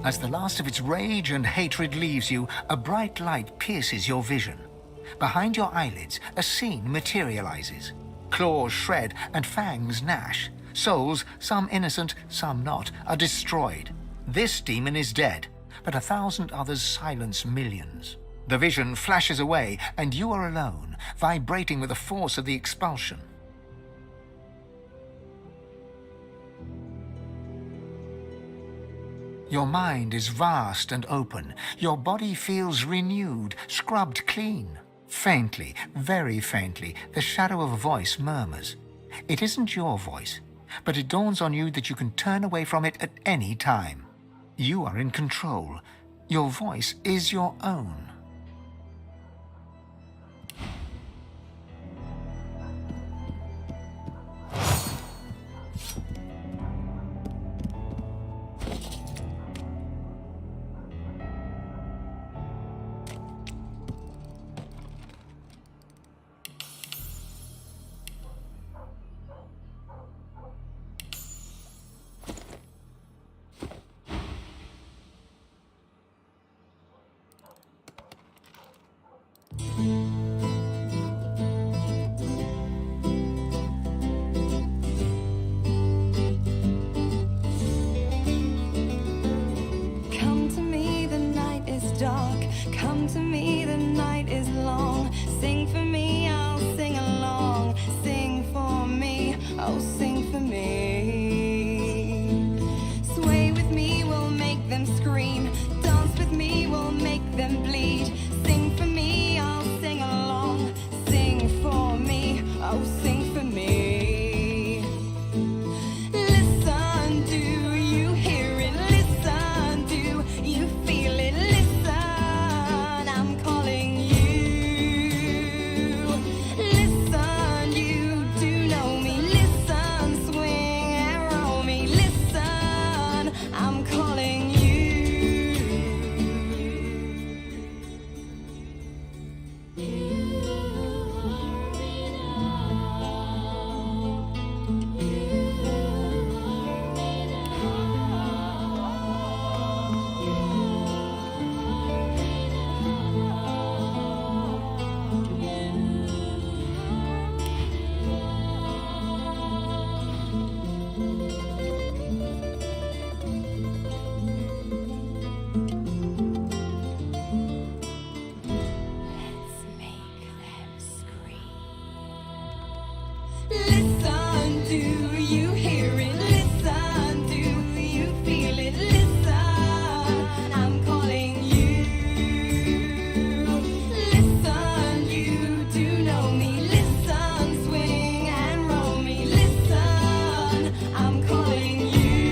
As the last of its rage and hatred leaves you, a bright light pierces your vision. Behind your eyelids, a scene materializes. Claws shred and fangs gnash. Souls, some innocent, some not, are destroyed. This demon is dead, but 1,000 others silence millions. The vision flashes away, and you are alone, vibrating with the force of the expulsion. Your mind is vast and open. Your body feels renewed, scrubbed clean. Faintly, very faintly, the shadow of a voice murmurs. It isn't your voice, but it dawns on you that you can turn away from it at any time. You are in control. Your voice is your own. Come to me, the night is dark. Come to me, the night is long. Sing for me, I'll sing along. Sing for me, oh sing for me. Sway with me, we'll make them scream. Dance with me, we'll make them bleed. Sing for me, I'll sing along. Sing for me, oh sing for me. Listen, do you hear it? Listen, do you feel it? Listen, I'm calling you. Listen, you do know me. Listen, swing and roll me. Listen, I'm calling you. Listen, do you hear it? Listen, do you feel it? Listen, I'm calling you. Listen, you do know me. Listen, swing and roll me. Listen, I'm calling you.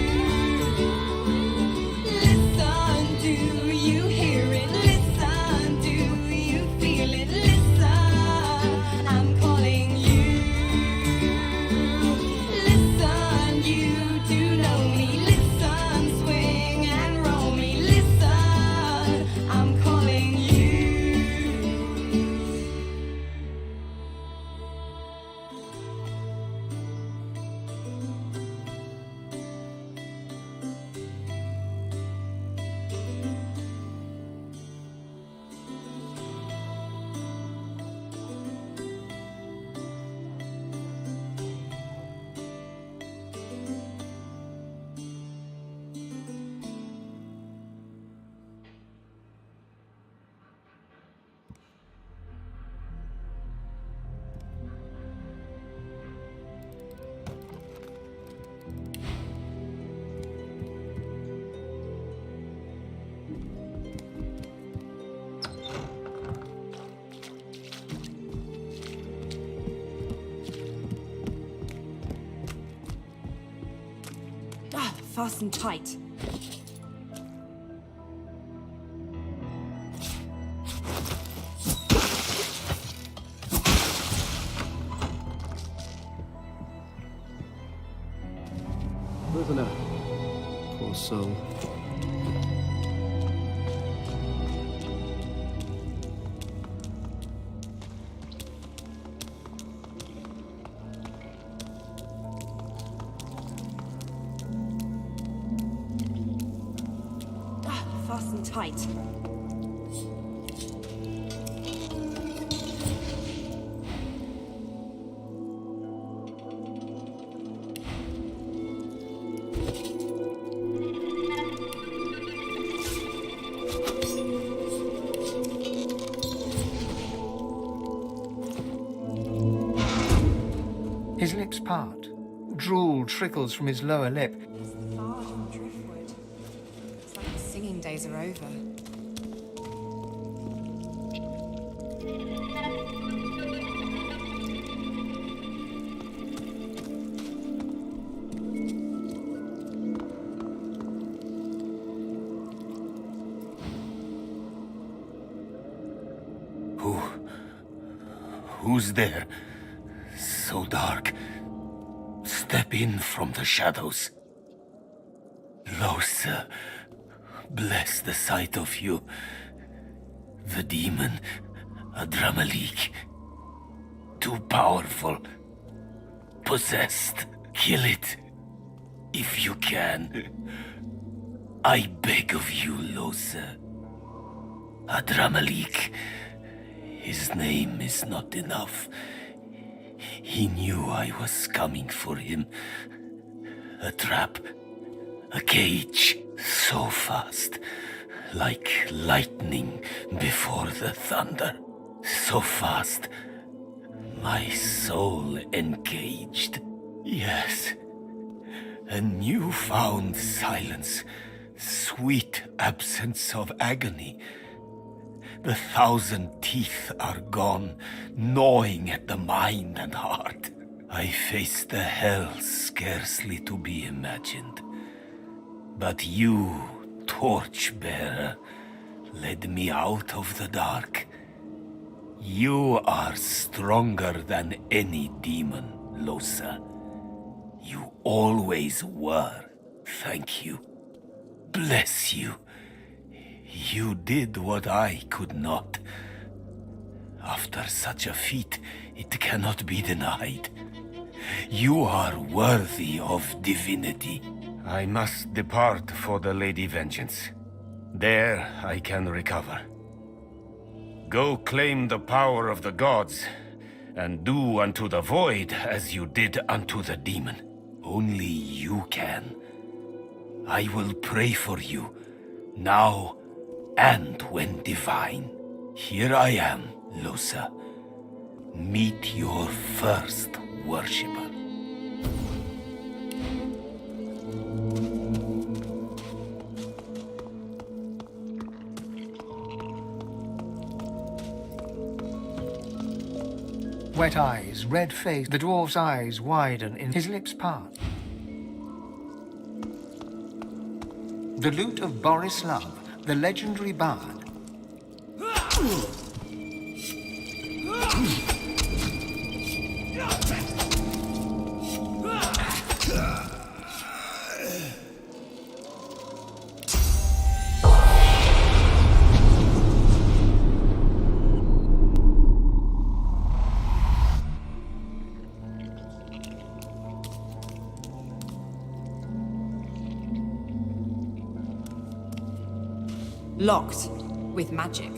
Listen, do you hear it? Listen, do you feel it? Listen, I'm calling you. Listen, you do know me. Listen, swing and roll me. Listen, I'm calling you. Ah, fasten tight. Prisoner. Poor soul. sight. His lips part. Drool trickles from his lower lip. It's the bard on driftwood. It's like the singing days are over. Who's there? So dark. Step in from the shadows. Losa, bless the sight of you. The demon, Adramalik. Too powerful. Possessed. Kill it. If you can. I beg of you, Losa. Adramalik. His name is not enough. He knew I was coming for him. A trap. A cage. So fast. Like lightning before the thunder. So fast. My soul encaged. Yes. A newfound silence. Sweet absence of agony. The 1,000 teeth are gone, gnawing at the mind and heart. I faced the hell scarcely to be imagined. But you, torchbearer, led me out of the dark. You are stronger than any demon, Losa. You always were. Thank you. Bless you. You did what I could not. After such a feat, it cannot be denied. You are worthy of divinity. I must depart for the Lady Vengeance. There I can recover. Go claim the power of the gods, and do unto the void as you did unto the demon. Only you can. I will pray for you, now and when divine. Here I am, Losa. Meet your first worshipper. Wet eyes, red face, the dwarf's eyes widen in his lips part. The lute of Boris Love, the legendary bard. Locked with magic.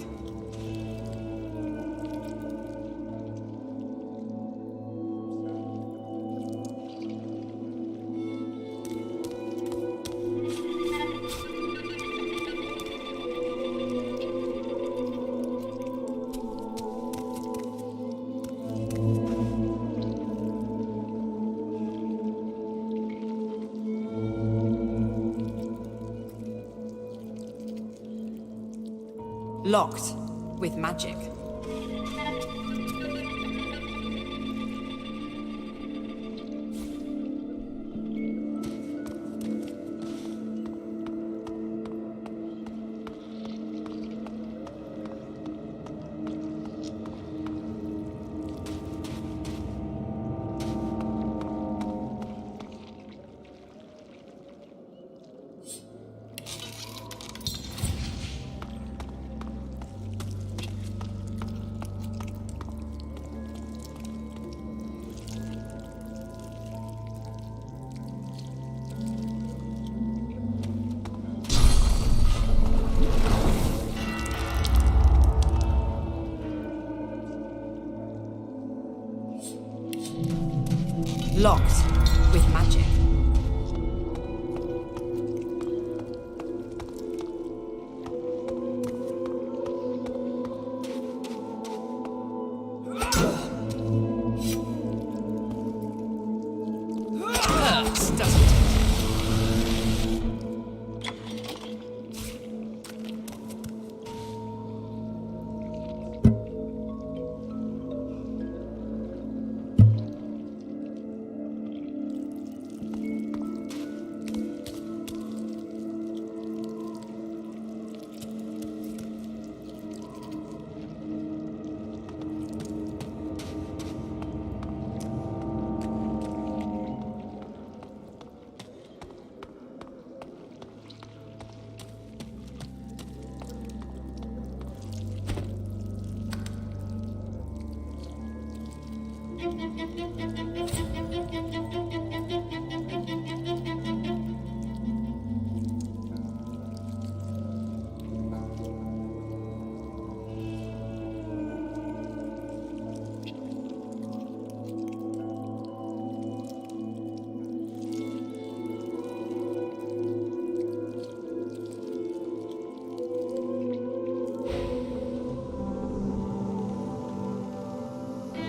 Locked with magic. Locked with magic.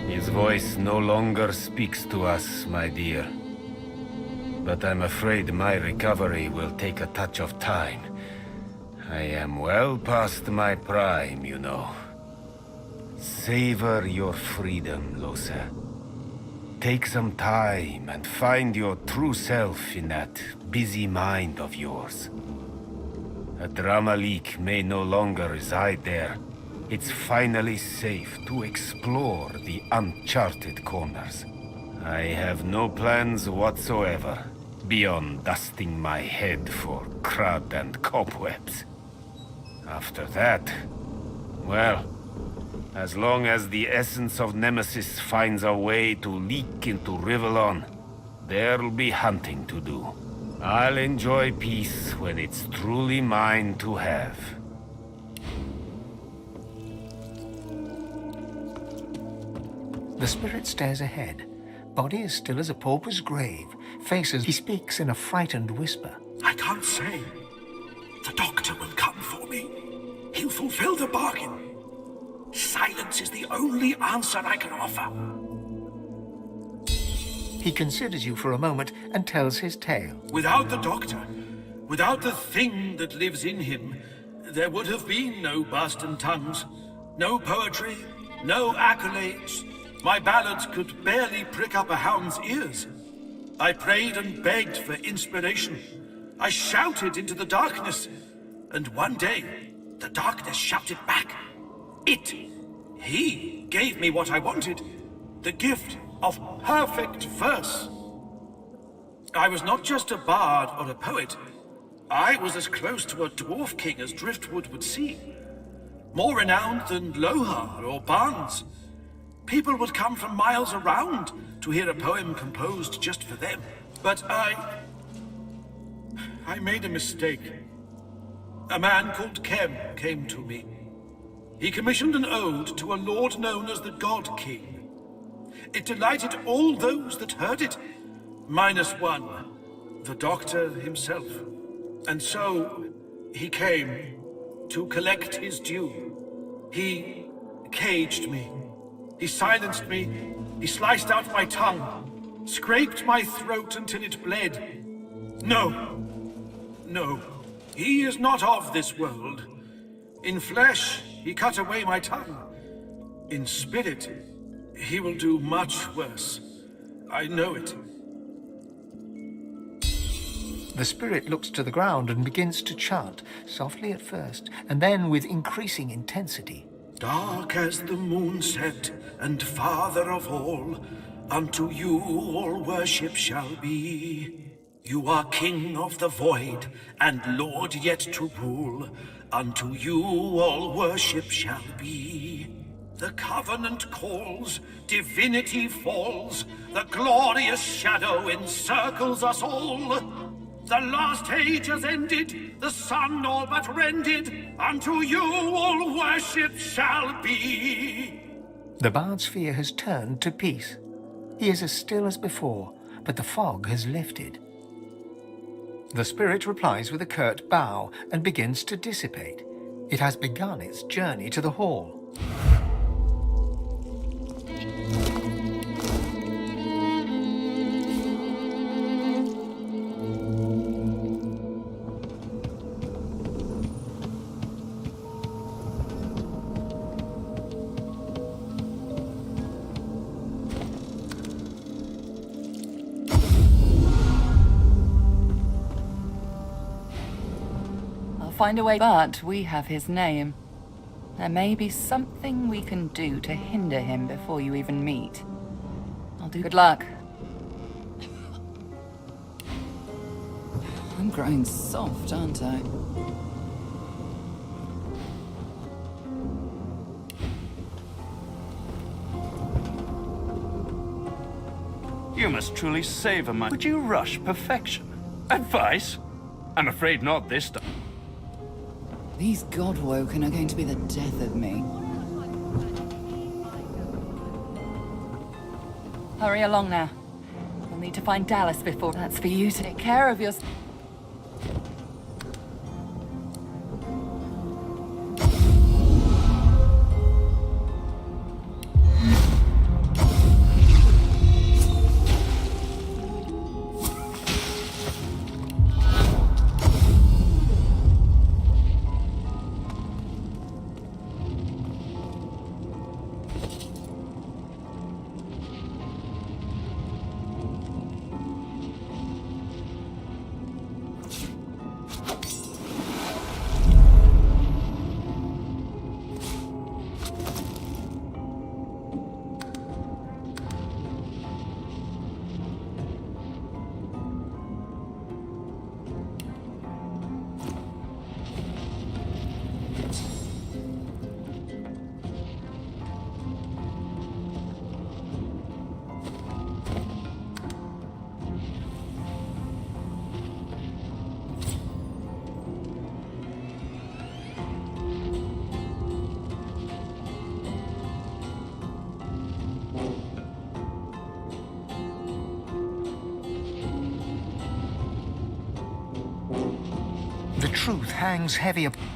His voice no longer speaks to us, my dear. But I'm afraid my recovery will take a touch of time. I am well past my prime, you know. Savor your freedom, Losa. Take some time and find your true self in that busy mind of yours. Adramalik may no longer reside there. It's finally safe to explore the uncharted corners. I have no plans whatsoever, beyond dusting my head for crud and cobwebs. After that, well, as long as the essence of Nemesis finds a way to leak into Rivellon, there'll be hunting to do. I'll enjoy peace when it's truly mine to have. The spirit stares ahead. Body as still as a pauper's grave. Faces. He speaks in a frightened whisper. I can't say. The doctor will come for me. He'll fulfill the bargain. Silence is the only answer I can offer. He considers you for a moment and tells his tale. Without the doctor, without the thing that lives in him, there would have been no Baston tongues, no poetry, no accolades. My ballads could barely prick up a hound's ears. I prayed and begged for inspiration. I shouted into the darkness. And one day, the darkness shouted back. He gave me what I wanted. The gift of perfect verse. I was not just a bard or a poet. I was as close to a dwarf king as Driftwood would see. More renowned than Lohar or Barnes. People would come from miles around to hear a poem composed just for them. But I made a mistake. A man called Kem came to me. He commissioned an ode to a lord known as the God King. It delighted all those that heard it, minus one, the doctor himself. And so he came to collect his due. He caged me. He silenced me. He sliced out my tongue, scraped my throat until it bled. No. He is not of this world. In flesh, he cut away my tongue. In spirit, he will do much worse. I know it. The spirit looks to the ground and begins to chant, softly at first, and then with increasing intensity. Dark as the moon set, and Father of all, unto you all worship shall be. You are King of the Void, and Lord yet to rule. Unto you all worship shall be. The Covenant calls, Divinity falls, the glorious shadow encircles us all. The last age has ended, the sun all but rended. Unto you all worship shall be. The bard's fear has turned to peace. He is as still as before, but the fog has lifted. The spirit replies with a curt bow and begins to dissipate. It has begun its journey to the hall. Find a way, but we have his name. There may be something we can do to hinder him before you even meet. I'll do good luck. I'm growing soft, aren't I? You must truly savor my... Would you rush perfection? Advice? I'm afraid not this time. These Godwoken are going to be the death of me. Hurry along now. We'll need to find Dallas before... That's for you to take care of yourself. The truth hangs heavy upon...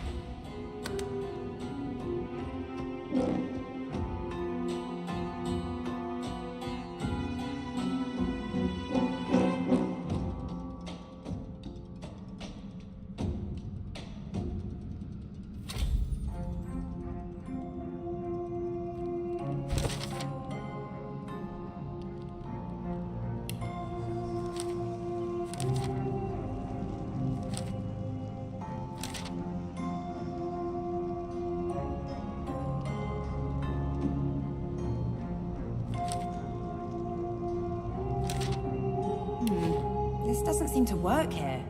This doesn't seem to work here.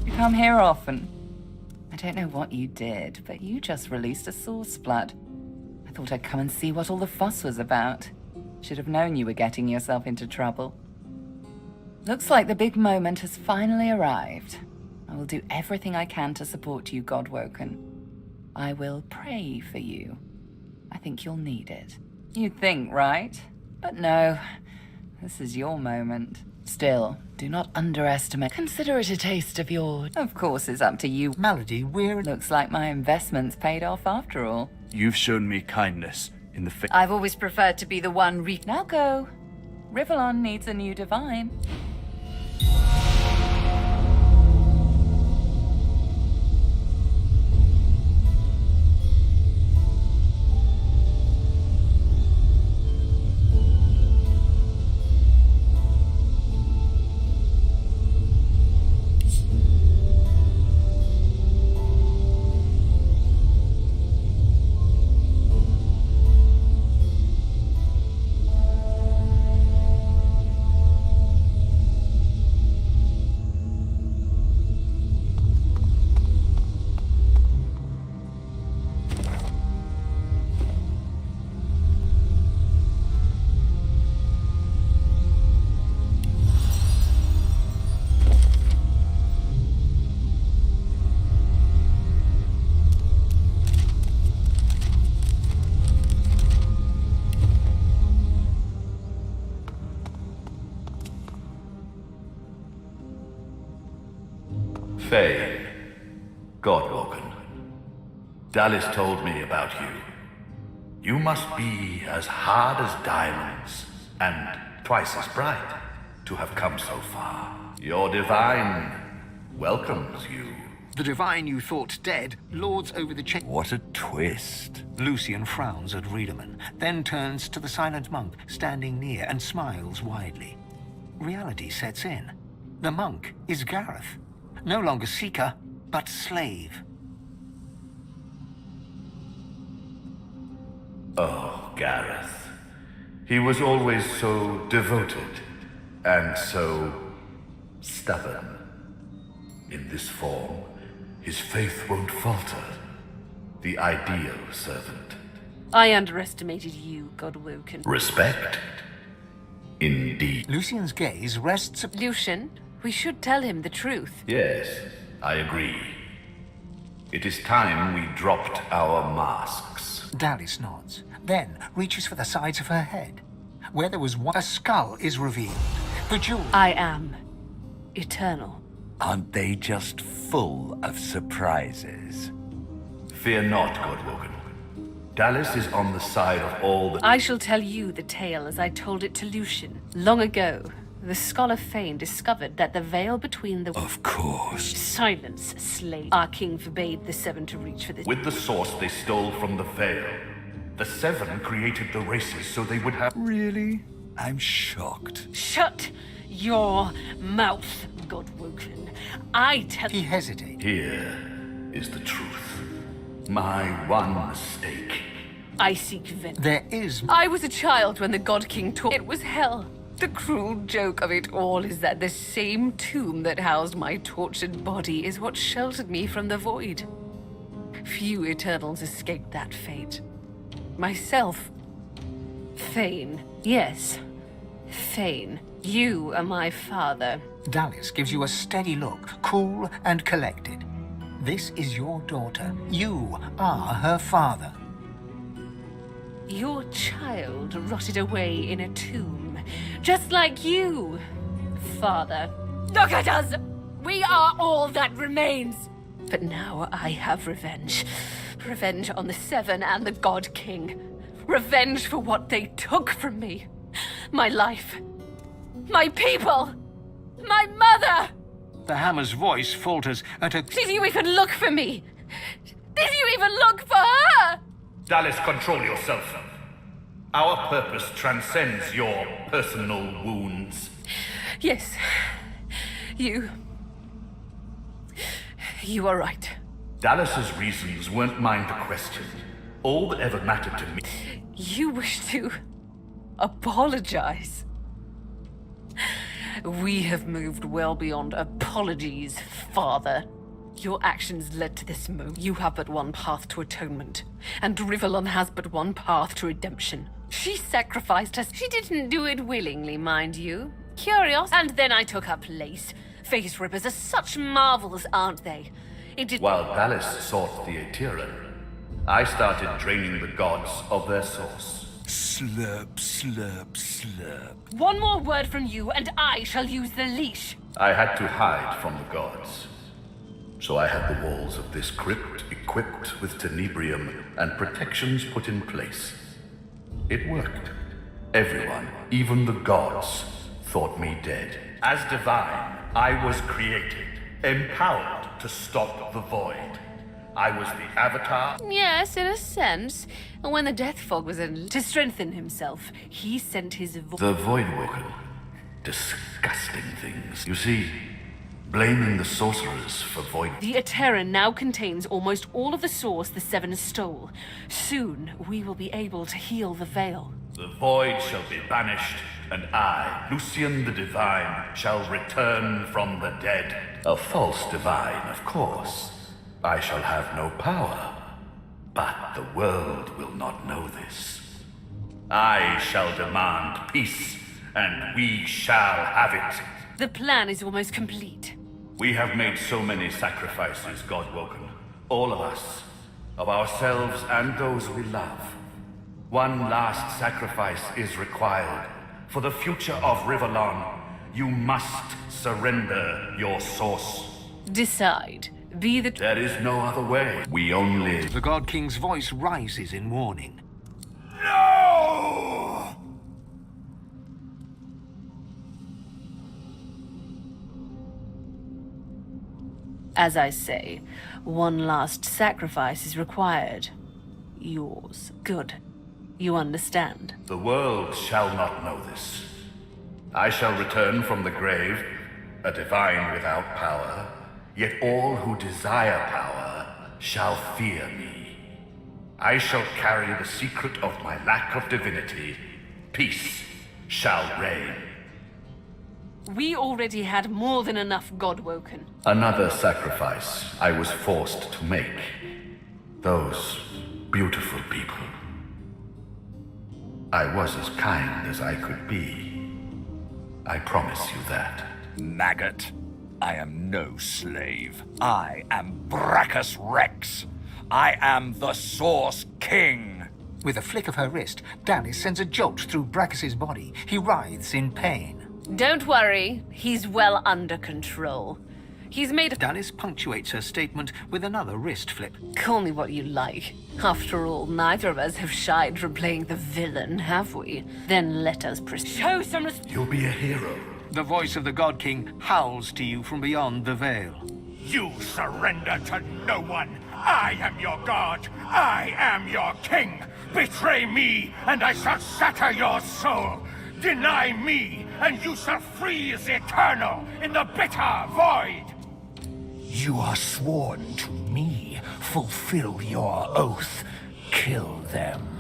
You come here often. I don't know what you did, but you just released a sore splat. I thought I'd come and see what all the fuss was about. Should have known you were getting yourself into trouble. Looks like the big moment has finally arrived. I will do everything I can to support you, Godwoken. I will pray for you. I think you'll need it. You'd think, right? But no, this is your moment. Still, do not underestimate. Consider it a taste of your... Of course, it's up to you. Malady, we're... Looks like my investment's paid off after all. You've shown me kindness in the face. I've always preferred to be the one Now go. Rivellon needs a new divine. Godwoken, Dallas told me about you. You must be as hard as diamonds, and twice as bright, to have come so far. Your divine welcomes you. The divine you thought dead lords over the chamber. What a twist. Lucian frowns at Riedemann, then turns to the silent monk standing near and smiles widely. Reality sets in. The monk is Gareth. No longer seeker, but slave. Oh, Gareth. He was always so devoted and so stubborn. In this form, his faith won't falter. The ideal servant. I underestimated you, Godwoken. Respect? Indeed. Lucian's gaze rests... Lucian, we should tell him the truth. Yes, I agree. It is time we dropped our masks. Dallas nods, then reaches for the sides of her head. Where there was one, a skull is revealed. The jewel... I am eternal. Aren't they just full of surprises? Fear not, Godwoken. Dallas is on the side of all the... I shall tell you the tale as I told it to Lucian. Long ago, the Scholar Fane discovered that the veil between the... Of course. Silence, slave. Our king forbade the Seven to reach for this... With the source they stole from the veil, the Seven created the races so they would have... Really? I'm shocked. Shut your mouth, Godwoken. I tell... He hesitates. Here is the truth. My one mistake. I seek vengeance. There is... I was a child when the God King taught... It was hell. The cruel joke of it all is that the same tomb that housed my tortured body is what sheltered me from the void. Few Eternals escaped that fate. Myself. Fane. Yes. Fane. You are my father. Dallas gives you a steady look, cool and collected. This is your daughter. You are her father. Your child rotted away in a tomb, just like you, father. Look at us! We are all that remains! But now I have revenge. Revenge on the Seven and the God King. Revenge for what they took from me. My life. My people. My mother! The hammer's voice falters at a... Did you even look for me? Did you even look for her? Dallas, control yourself. Our purpose transcends your personal wounds. Yes. You are right. Dallas's reasons weren't mine to question. All that ever mattered to me... You wish to apologize. We have moved well beyond apologies, father. Your actions led to this moment. You have but one path to atonement, and Rivellon has but one path to redemption. She sacrificed us. She didn't do it willingly, mind you. Curious. And then I took her place. Face rippers are such marvels, aren't they? It did... While Dallas sought the Aetheran, I started draining the gods of their source. Slurp, slurp, slurp. One more word from you, and I shall use the leash. I had to hide from the gods. So I had the walls of this crypt equipped with tenebrium and protections put in place. It worked. Everyone, even the gods, thought me dead. As divine, I was created, empowered to stop the void. I was the avatar. Yes, in a sense. When the death fog was in... To strengthen himself, he sent his voice. The Voidwoken. Disgusting things. You see, blaming the sorcerers for void... The Aetheran now contains almost all of the source the Seven stole. Soon, we will be able to heal the veil. The void shall be banished, and I, Lucian the Divine, shall return from the dead. A false divine, of course. I shall have no power, but the world will not know this. I shall demand peace, and we shall have it. The plan is almost complete. We have made so many sacrifices, Godwoken. All of us. Of ourselves and those we love. One last sacrifice is required. For the future of Rivellon, you must surrender your source. Decide. Be the... There is no other way. We only... The God King's voice rises in warning. No! As I say, one last sacrifice is required. Yours. Good. You understand. The world shall not know this. I shall return from the grave, a divine without power, yet all who desire power shall fear me. I shall carry the secret of my lack of divinity. Peace shall reign. We already had more than enough Godwoken. Another sacrifice I was forced to make. Those beautiful people. I was as kind as I could be. I promise you that. Maggot, I am no slave. I am Brachus Rex. I am the Source King. With a flick of her wrist, Danis sends a jolt through Brachus's body. He writhes in pain. Don't worry, he's well under control. He's made a... Danis punctuates her statement with another wrist flip. Call me what you like. After all, neither of us have shied from playing the villain, have we? Then let us show some You'll be a hero. The voice of the God King howls to you from beyond the veil. You surrender to no one. I am your god. I am your king. Betray me, and I shall shatter your soul. Deny me, and you shall freeze eternal in the bitter void. You are sworn to me. Fulfill your oath. Kill them.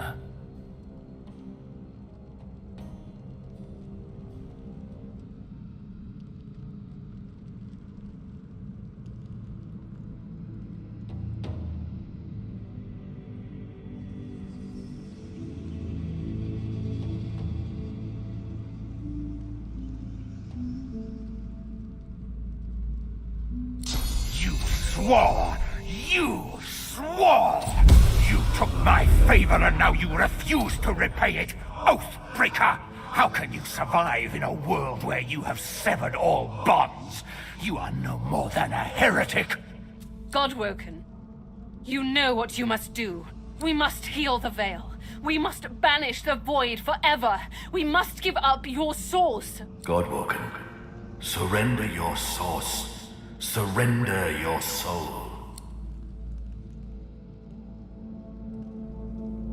You swore! You took my favor and now you refuse to repay it! Oathbreaker! How can you survive in a world where you have severed all bonds? You are no more than a heretic! Godwoken, you know what you must do. We must heal the Veil. We must banish the Void forever. We must give up your source. Godwoken, surrender your source. Surrender your soul.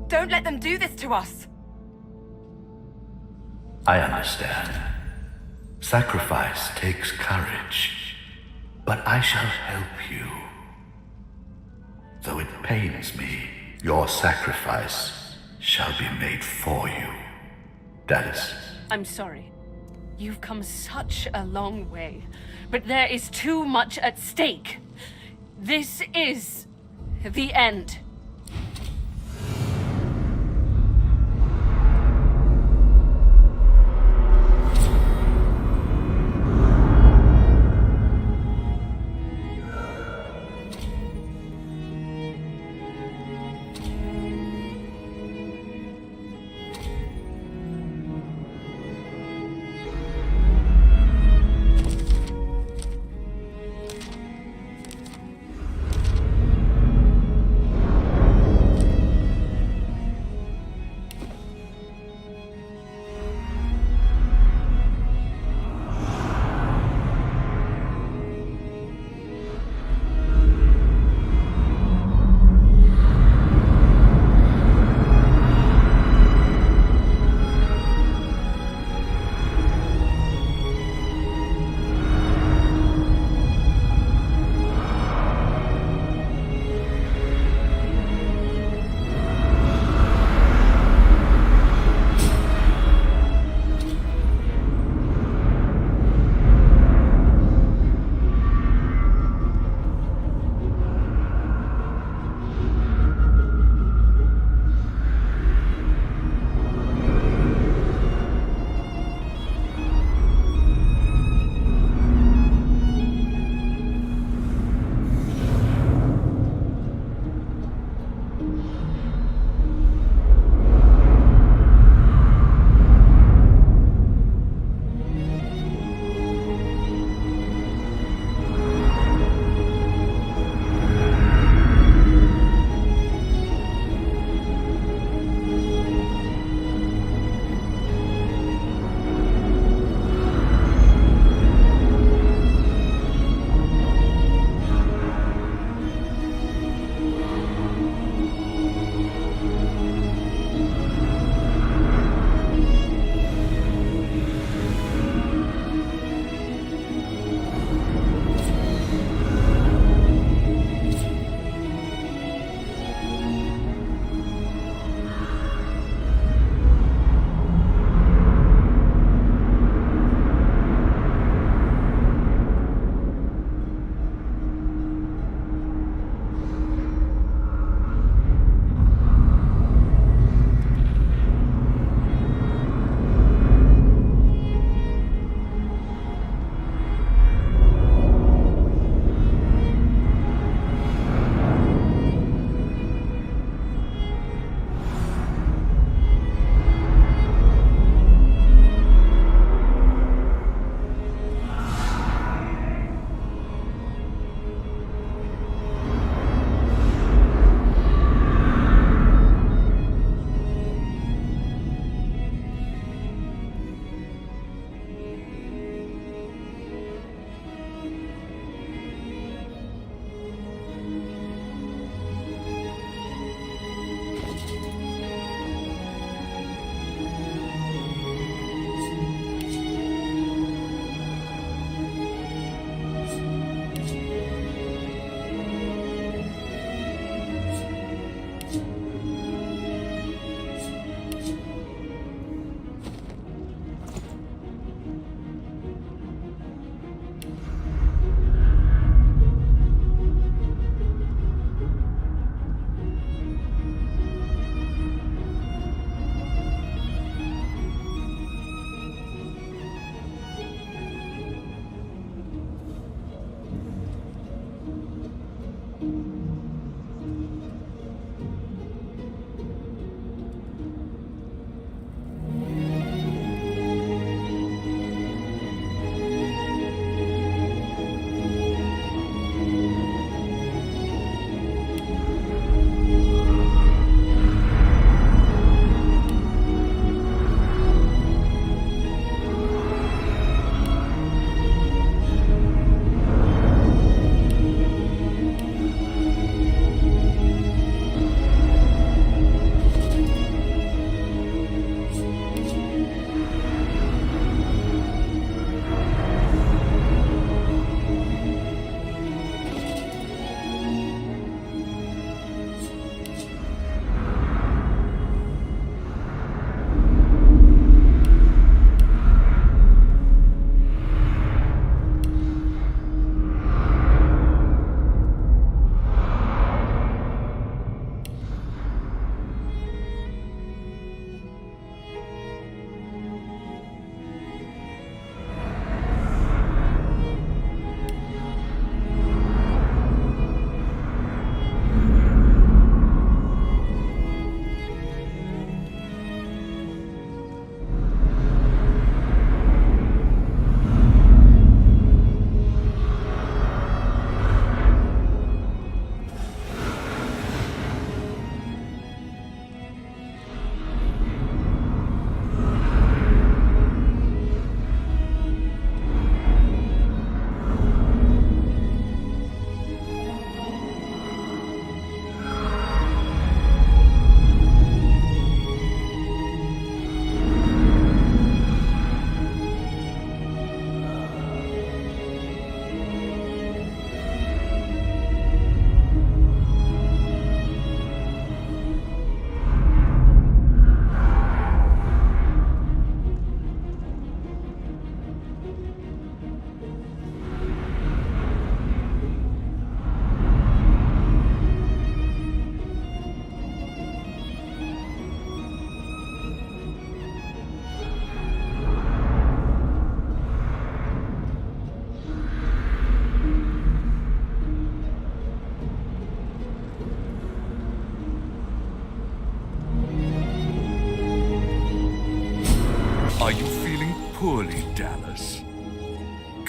Don't let them do this to us! I understand. Sacrifice takes courage. But I shall help you. Though it pains me, your sacrifice shall be made for you. Danis. I'm sorry. You've come such a long way. But there is too much at stake. This is the end.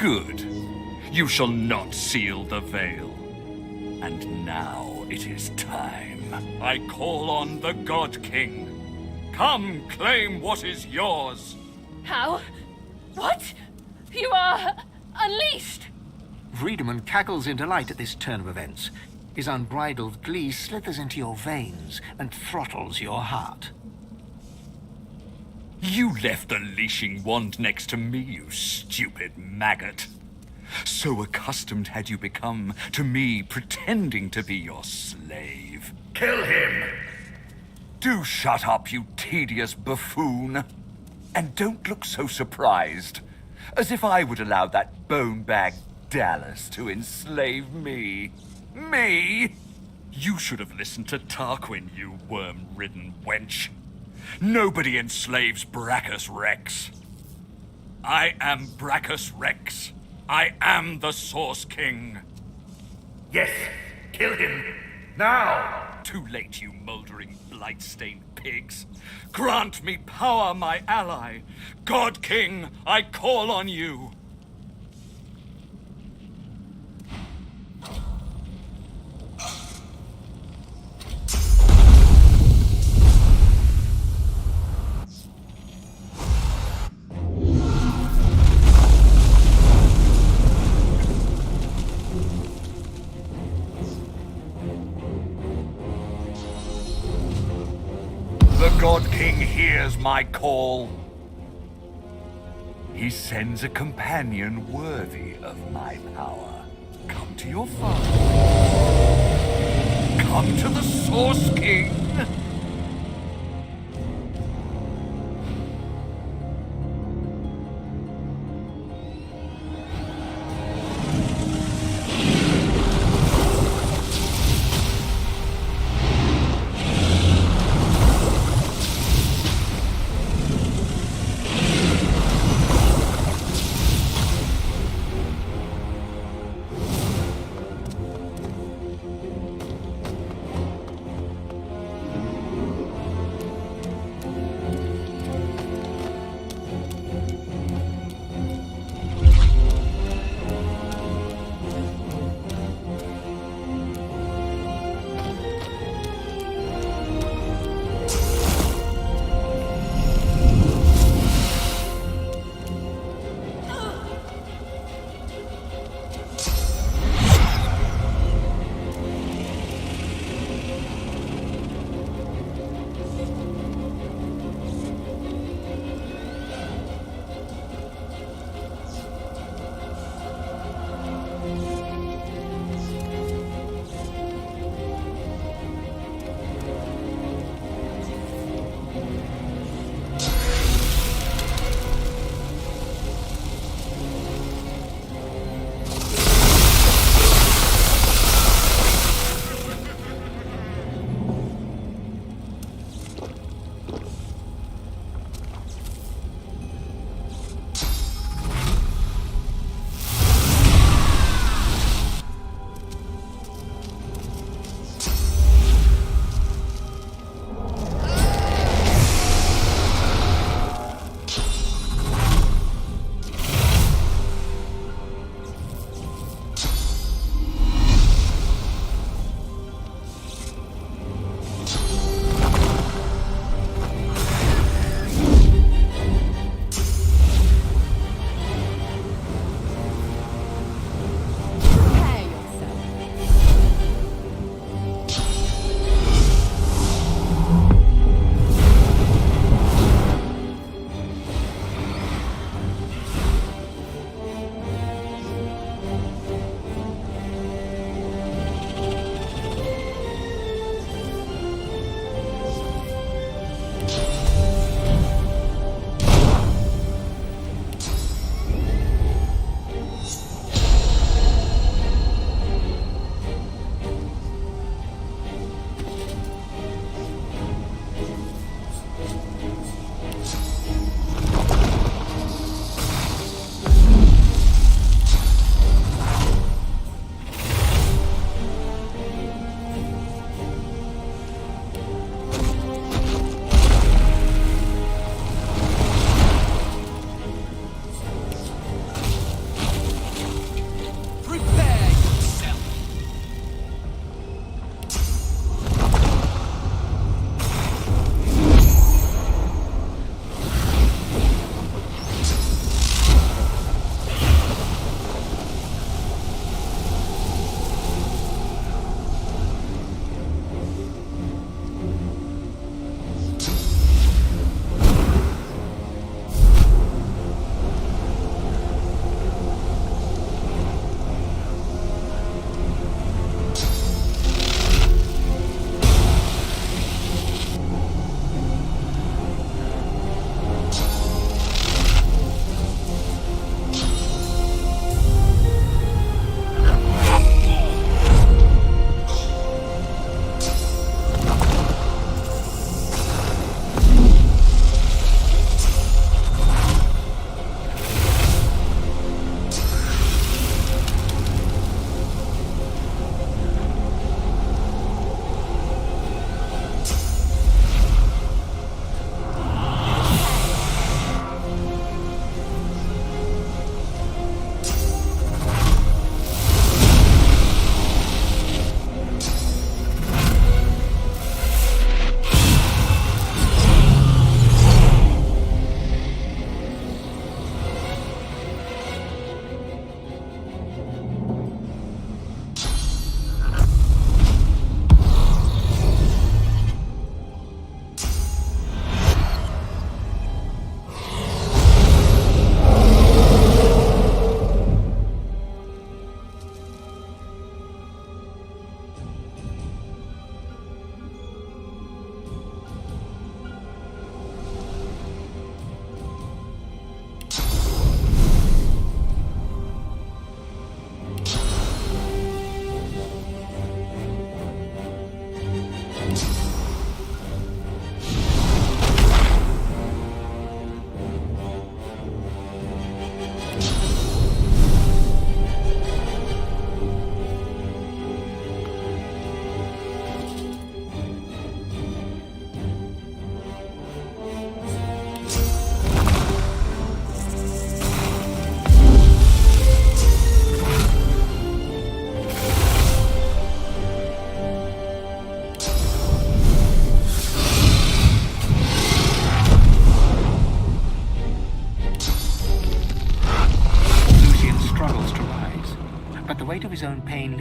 Good. You shall not seal the veil. And now it is time. I call on the God King. Come, claim what is yours. How? What? You are unleashed! Friedemann cackles in delight at this turn of events. His unbridled glee slithers into your veins and throttles your heart. You left the leashing wand next to me, you stupid maggot. So accustomed had you become to me pretending to be your slave. Kill him! Do shut up, you tedious buffoon. And don't look so surprised, as if I would allow that bone-bag Dallas to enslave me. Me? You should have listened to Tarquin, you worm-ridden wench. Nobody enslaves Brachus Rex. I am Brachus Rex. I am the Source King. Yes, kill him. Now! Too late, you moldering, blight-stained pigs. Grant me power, my ally. God King, I call on you. The God King hears my call. He sends a companion worthy of my power. Come to your father. Come to the Source King.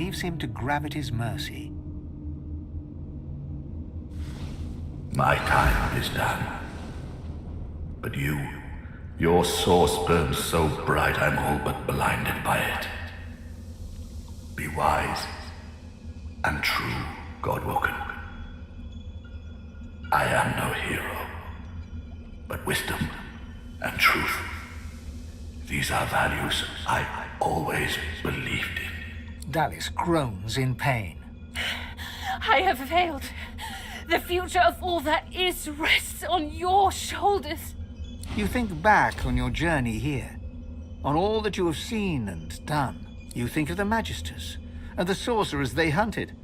leaves him to gravity's mercy. My time is done. But your source burns so bright I'm all but blinded by it. Be wise and true, Godwoken. I am no hero, but wisdom and truth. These are values I always believed in. Dallis groans in pain. I have failed. The future of all that is rests on your shoulders. You think back on your journey here, on all that you have seen and done. You think of the Magisters and the sorcerers they hunted,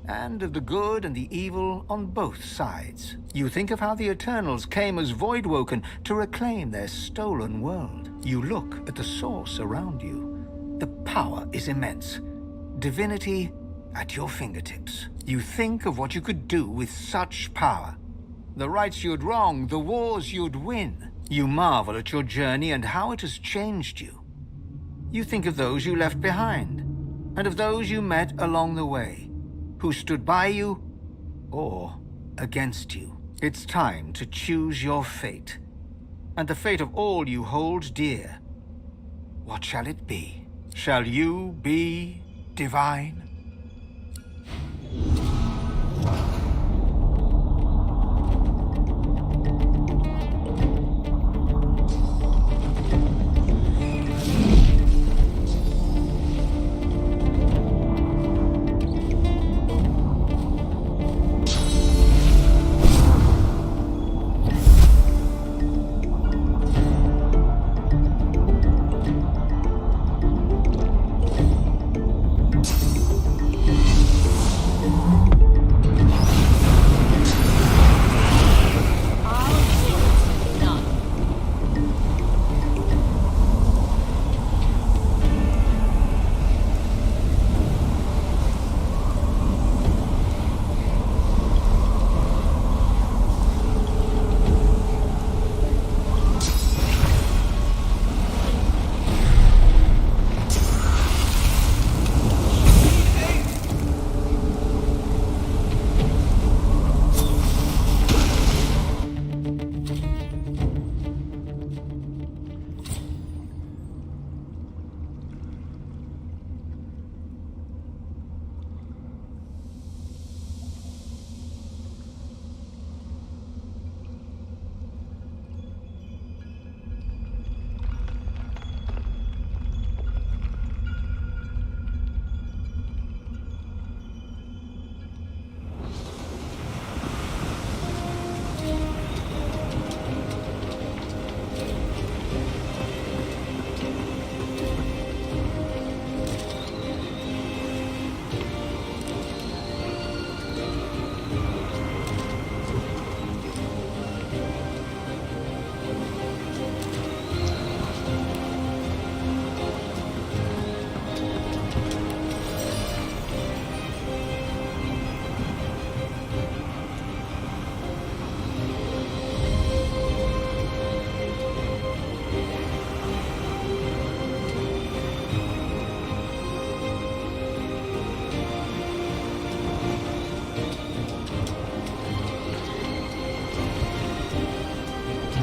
and of the good and the evil on both sides. You think of how the Eternals came as Voidwoken to reclaim their stolen world. You look at the source around you. The power is immense. Divinity at your fingertips. You think of what you could do with such power. The rights you'd wrong, the wars you'd win. You marvel at your journey and how it has changed you. You think of those you left behind, and of those you met along the way, who stood by you or against you. It's time to choose your fate, and the fate of all you hold dear. What shall it be? Shall you be divine?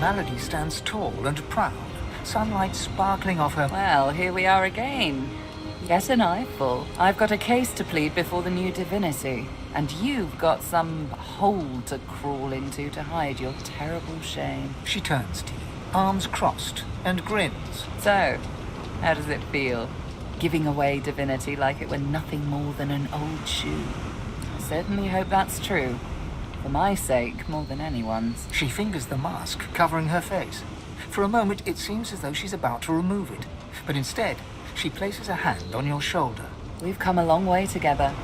Melody stands tall and proud, sunlight sparkling off her. Well, here we are again. Yet an eyeful. I've got a case to plead before the new Divinity, and you've got some hole to crawl into to hide your terrible shame. She turns to you, arms crossed, and grins. So, how does it feel? Giving away Divinity like it were nothing more than an old shoe. I certainly hope that's true. For my sake, more than anyone's. She fingers the mask covering her face. For a moment, it seems as though she's about to remove it. But instead, she places a hand on your shoulder. We've come a long way together.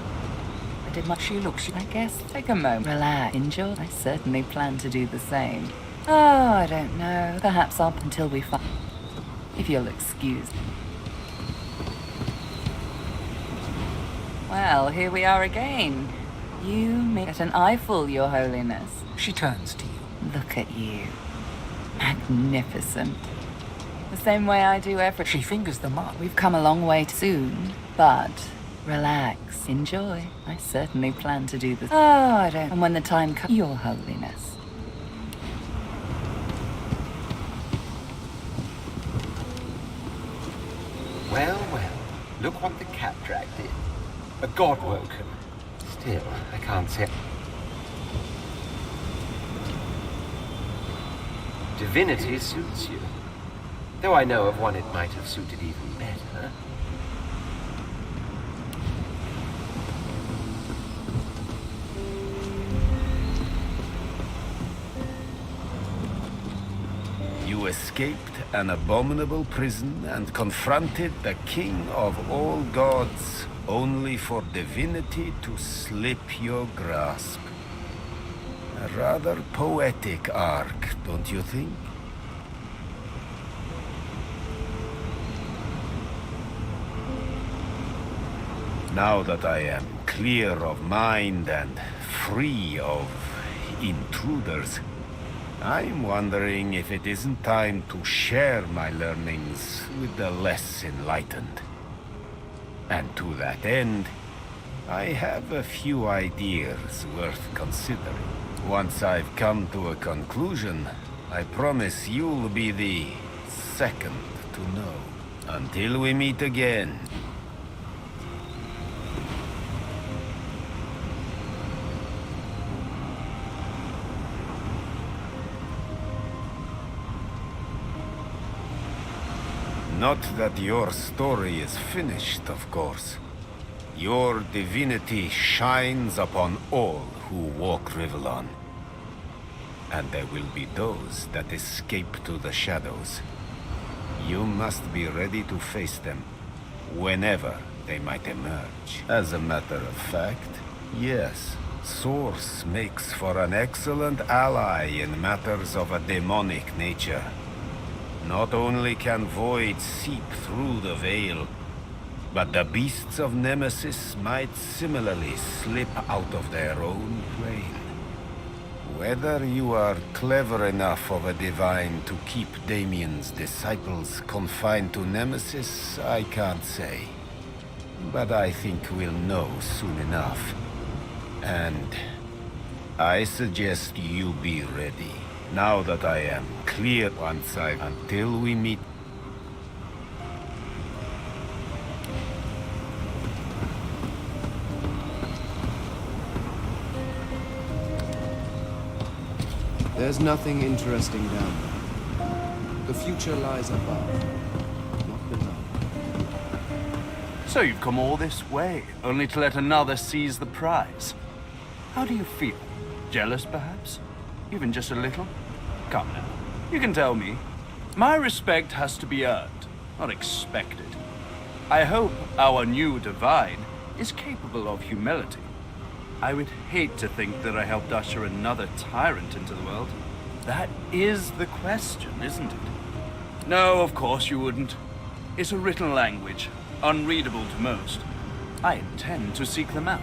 I did my... She looks... I guess, take a moment. Relax. Enjoy. I certainly plan to do the same. Oh, I don't know. Perhaps up until we find... If you'll excuse. Well, here we are again. You may get an eyeful, Your Holiness. She turns to you. Look at you. Magnificent. The same way I do every... She fingers the mark. We've come a long way soon, but Relax. Enjoy. I certainly plan to do this. Oh, I don't. And when the time comes, Your Holiness. Well, well, look what the cat dragged in. A god woken. Still, I can't say. Divinity suits you. Though I know of one it might have suited even better. You escaped an abominable prison and confronted the king of all gods, only for Divinity to slip your grasp. A rather poetic arc, don't you think? Now that I am clear of mind and free of intruders, I'm wondering if it isn't time to share my learnings with the less enlightened. And to that end, I have a few ideas worth considering. Once I've come to a conclusion, I promise you'll be the second to know. Until we meet again. Not that your story is finished, of course. Your divinity shines upon all who walk Rivellon. And there will be those that escape to the shadows. You must be ready to face them, whenever they might emerge. As a matter of fact, yes, Source makes for an excellent ally in matters of a demonic nature. Not only can Void seep through the veil, but the beasts of Nemesis might similarly slip out of their own plane. Whether you are clever enough of a divine to keep Damien's disciples confined to Nemesis, I can't say. But I think we'll know soon enough. And I suggest you be ready. Now that I am clear once until we meet. There's nothing interesting down there. The future lies above, not below. So you've come all this way, only to let another seize the prize. How do you feel? Jealous, perhaps? Even just a little? Come now, you can tell me. My respect has to be earned, not expected. I hope our new divine is capable of humility. I would hate to think that I helped usher another tyrant into the world. That is the question, isn't it? No, of course you wouldn't. It's a written language, unreadable to most. I intend to seek them out.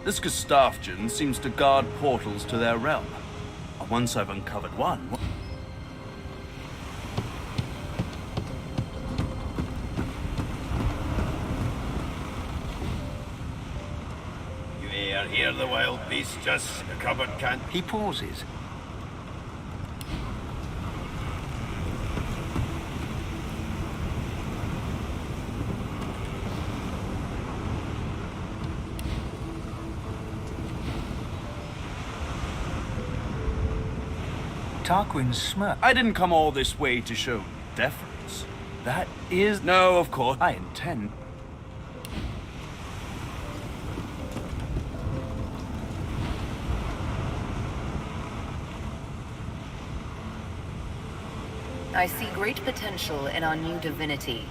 This Gustafjan seems to guard portals to their realm. And once I've uncovered one... You hear the wild beast just the cupboard can't... He pauses. Tarquin's smirk. I didn't come all this way to show deference. That is... No, of course, I intend... I see great potential in our new divinity.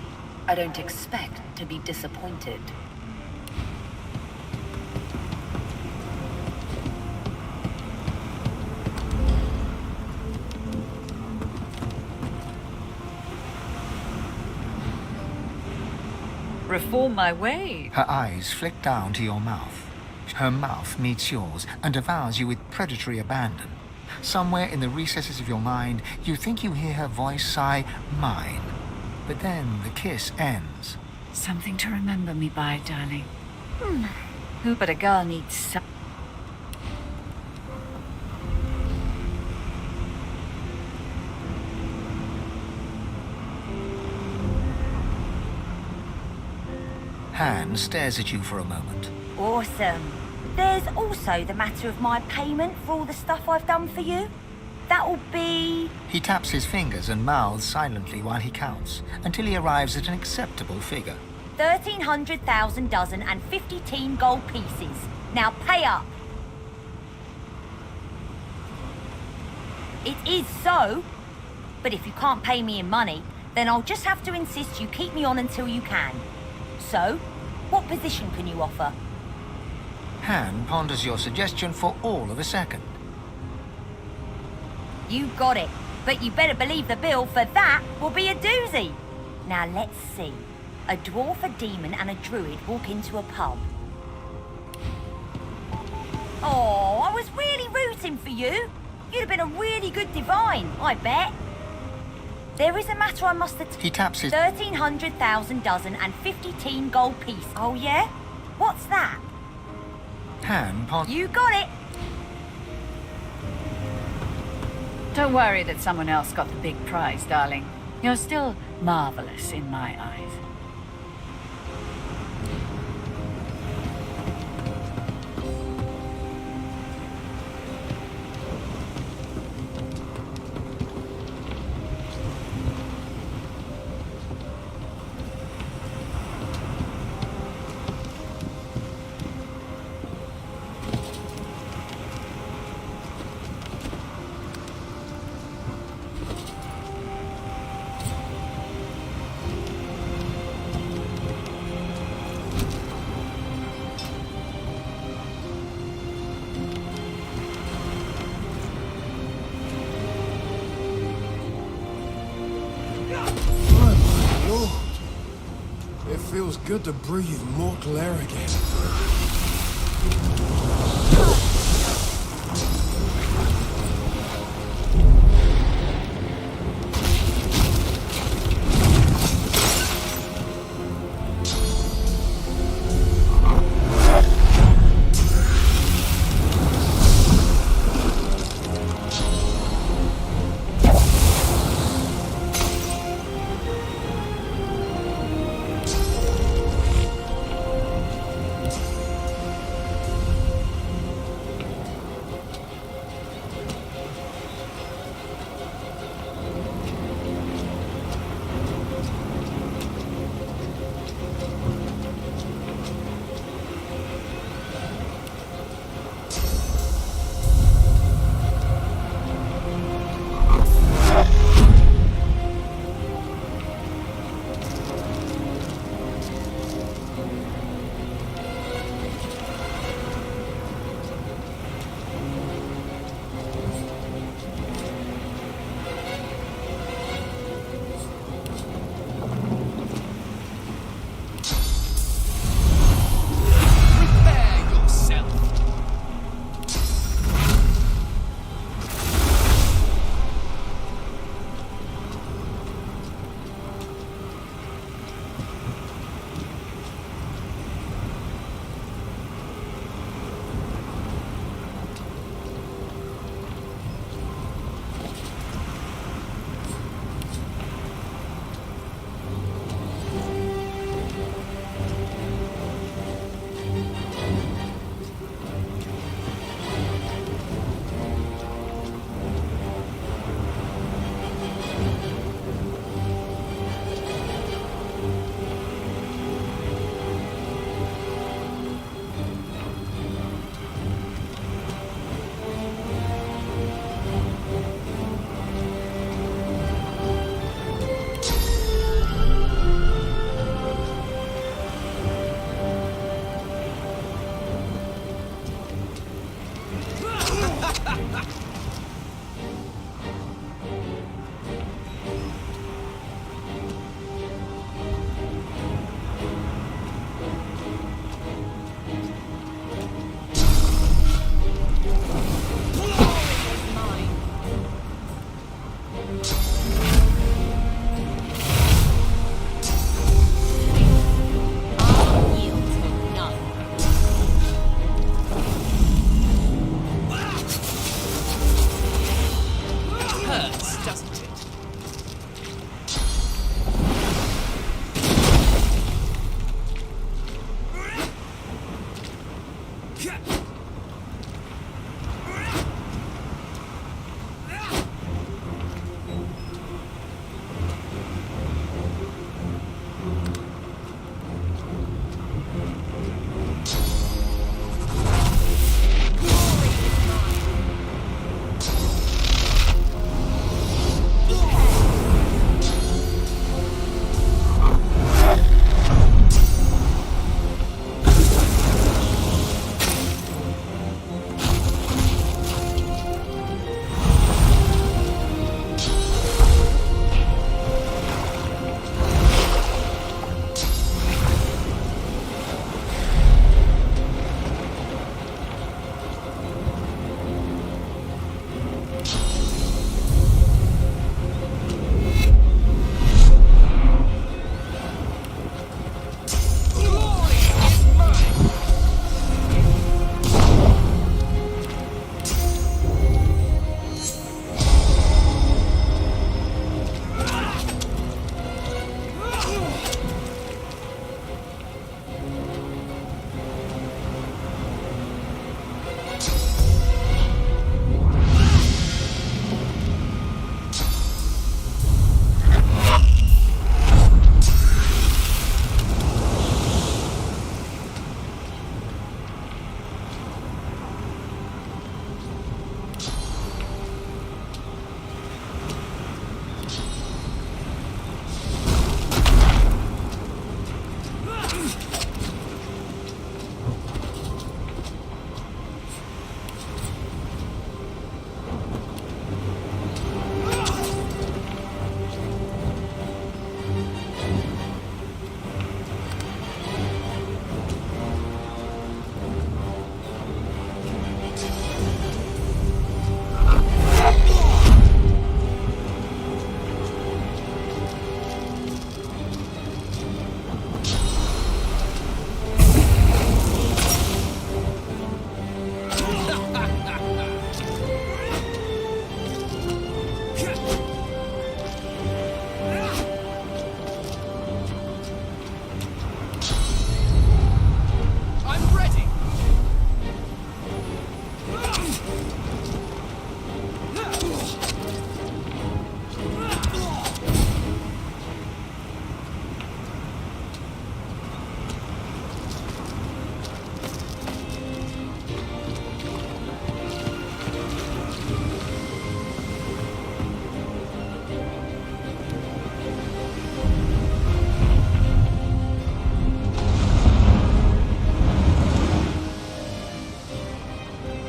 I don't expect to be disappointed. Reform my way. Her eyes flick down to your mouth. Her mouth meets yours and devours you with predatory abandon. Somewhere in the recesses of your mind, you think you hear her voice sigh, mine. But then the kiss ends, Something to remember me by, darling. Who but a girl needs some... Han stares at you for a moment. Awesome. There's also the matter of my payment for all the stuff I've done for you. That'll be... He taps his fingers and mouths silently while he counts, until he arrives at an acceptable figure. 1,300,000 dozen and 50 teen gold pieces. Now pay up. It is so, but if you can't pay me in money, then I'll just have to insist you keep me on until you can. So, what position can you offer? Han ponders your suggestion for all of a second. You got it, but you better believe the bill for that will be a doozy. Now let's see. A dwarf, a demon and a druid walk into a pub. Oh, I was really rooting for you. You'd have been a really good divine, I bet. There is a matter I must attend. He taps his... 1,300,000 dozen and 50 teen gold piece. Oh yeah? What's that? Han ponders... You got it. Don't worry that someone else got the big prize, darling. You're still marvelous in my eyes. It feels good to breathe mortal air again.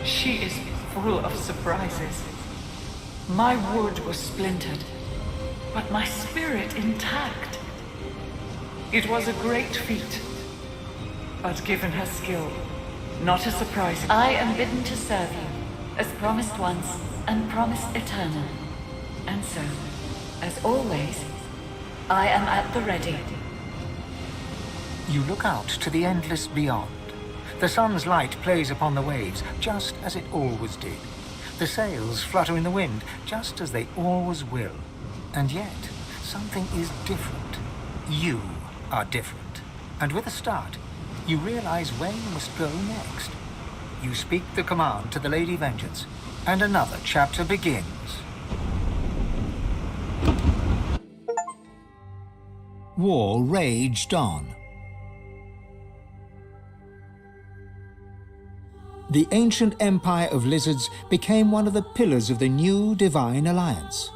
She is full of surprises. My wood was splintered, but my spirit intact. It was a great feat, but given her skill, not a surprise. I am bidden to serve you, as promised once and promised eternal. And so, as always, I am at the ready. You look out to the endless beyond. The sun's light plays upon the waves, just as it always did. The sails flutter in the wind, just as they always will. And yet, something is different. You are different. And with a start, you realize where you must go next. You speak the command to the Lady Vengeance, and another chapter begins. War raged on. The ancient empire of lizards became one of the pillars of the new divine alliance.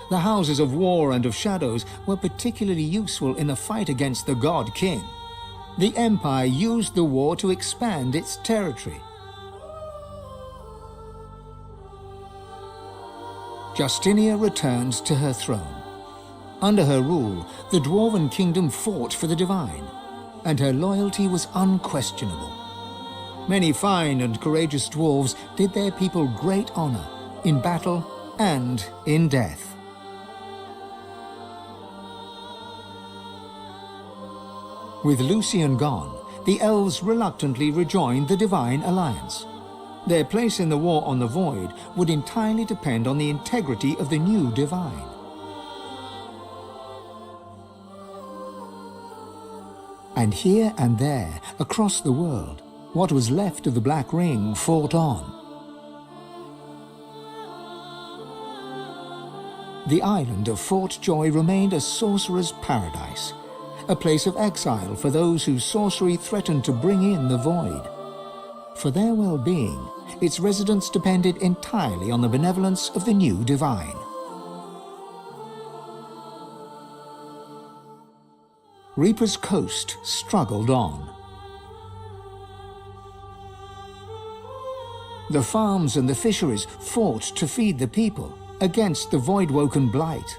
The houses of war and of shadows were particularly useful in the fight against the god king. The empire used the war to expand its territory. Justinia returned to her throne. Under her rule, the Dwarven kingdom fought for the divine, and her loyalty was unquestionable. Many fine and courageous dwarves did their people great honor in battle and in death. With Lucian gone, the elves reluctantly rejoined the Divine Alliance. Their place in the war on the Void would entirely depend on the integrity of the new Divine. And here and there, across the world, what was left of the Black Ring fought on. The island of Fort Joy remained a sorcerer's paradise, a place of exile for those whose sorcery threatened to bring in the Void. For their well-being, its residents depended entirely on the benevolence of the new Divine. Reaper's Coast struggled on. The farms and the fisheries fought to feed the people against the Voidwoken blight.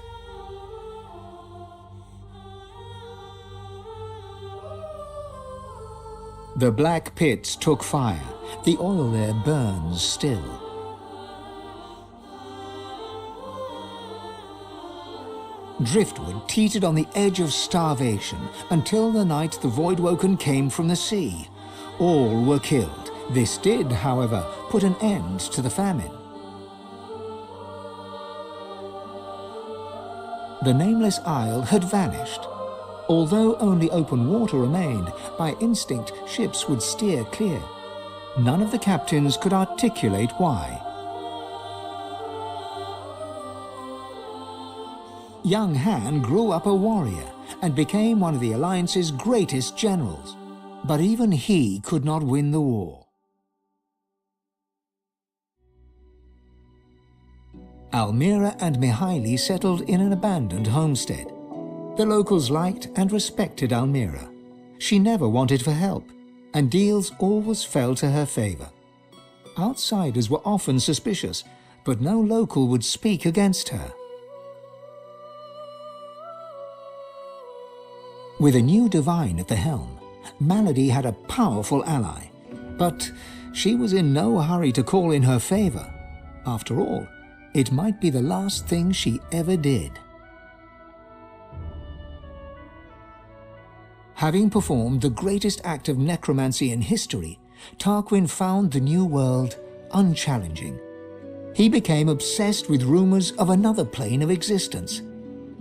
The black pits took fire. The oil there burns still. Driftwood teetered on the edge of starvation until the night the Voidwoken came from the sea. All were killed. This did, however, put an end to the famine. The nameless isle had vanished. Although only open water remained, by instinct ships would steer clear. None of the captains could articulate why. Young Han grew up a warrior and became one of the Alliance's greatest generals. But even he could not win the war. Almira and Mihaili settled in an abandoned homestead. The locals liked and respected Almira. She never wanted for help, and deals always fell to her favor. Outsiders were often suspicious, but no local would speak against her. With a new divine at the helm, Malady had a powerful ally, but she was in no hurry to call in her favor. After all, it might be the last thing she ever did. Having performed the greatest act of necromancy in history, Tarquin found the new world unchallenging. He became obsessed with rumors of another plane of existence.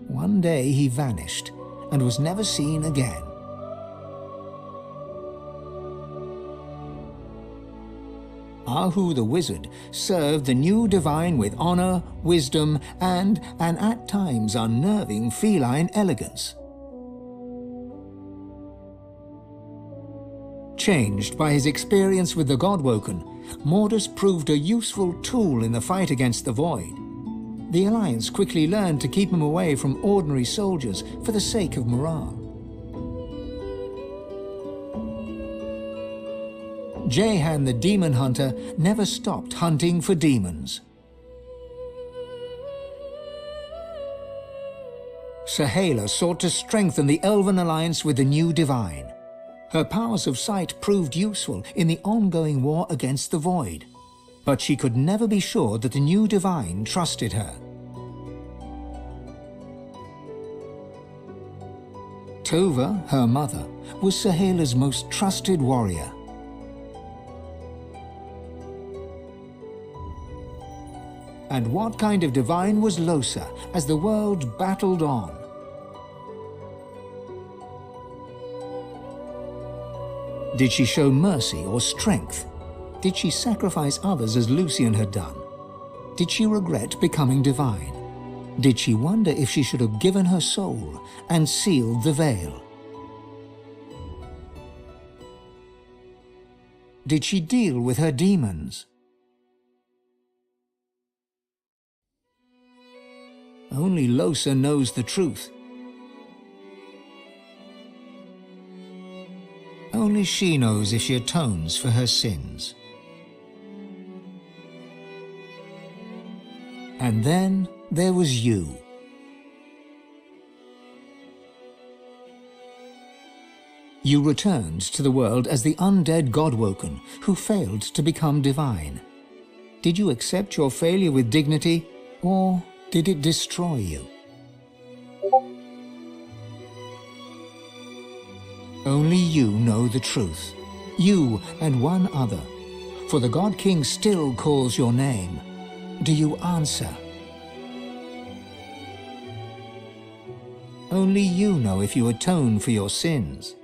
One day he vanished and was never seen again. Ahu the wizard served the new divine with honor, wisdom, and an at times unnerving feline elegance. Changed by his experience with the Godwoken, Mordus proved a useful tool in the fight against the Void. The Alliance quickly learned to keep him away from ordinary soldiers for the sake of morale. Jehan the demon hunter never stopped hunting for demons. Sahala sought to strengthen the Elven alliance with the new Divine. Her powers of sight proved useful in the ongoing war against the Void, but she could never be sure that the new Divine trusted her. Tova, her mother, was Sahala's most trusted warrior. And what kind of divine was Losa as the world battled on? Did she show mercy or strength? Did she sacrifice others as Lucian had done? Did she regret becoming divine? Did she wonder if she should have given her soul and sealed the veil? Did she deal with her demons? Only Losa knows the truth. Only she knows if she atones for her sins. And then there was you. You returned to the world as the undead Godwoken who failed to become divine. Did you accept your failure with dignity, or did it destroy you? Only you know the truth. You and one other. For the God King still calls your name. Do you answer? Only you know if you atone for your sins.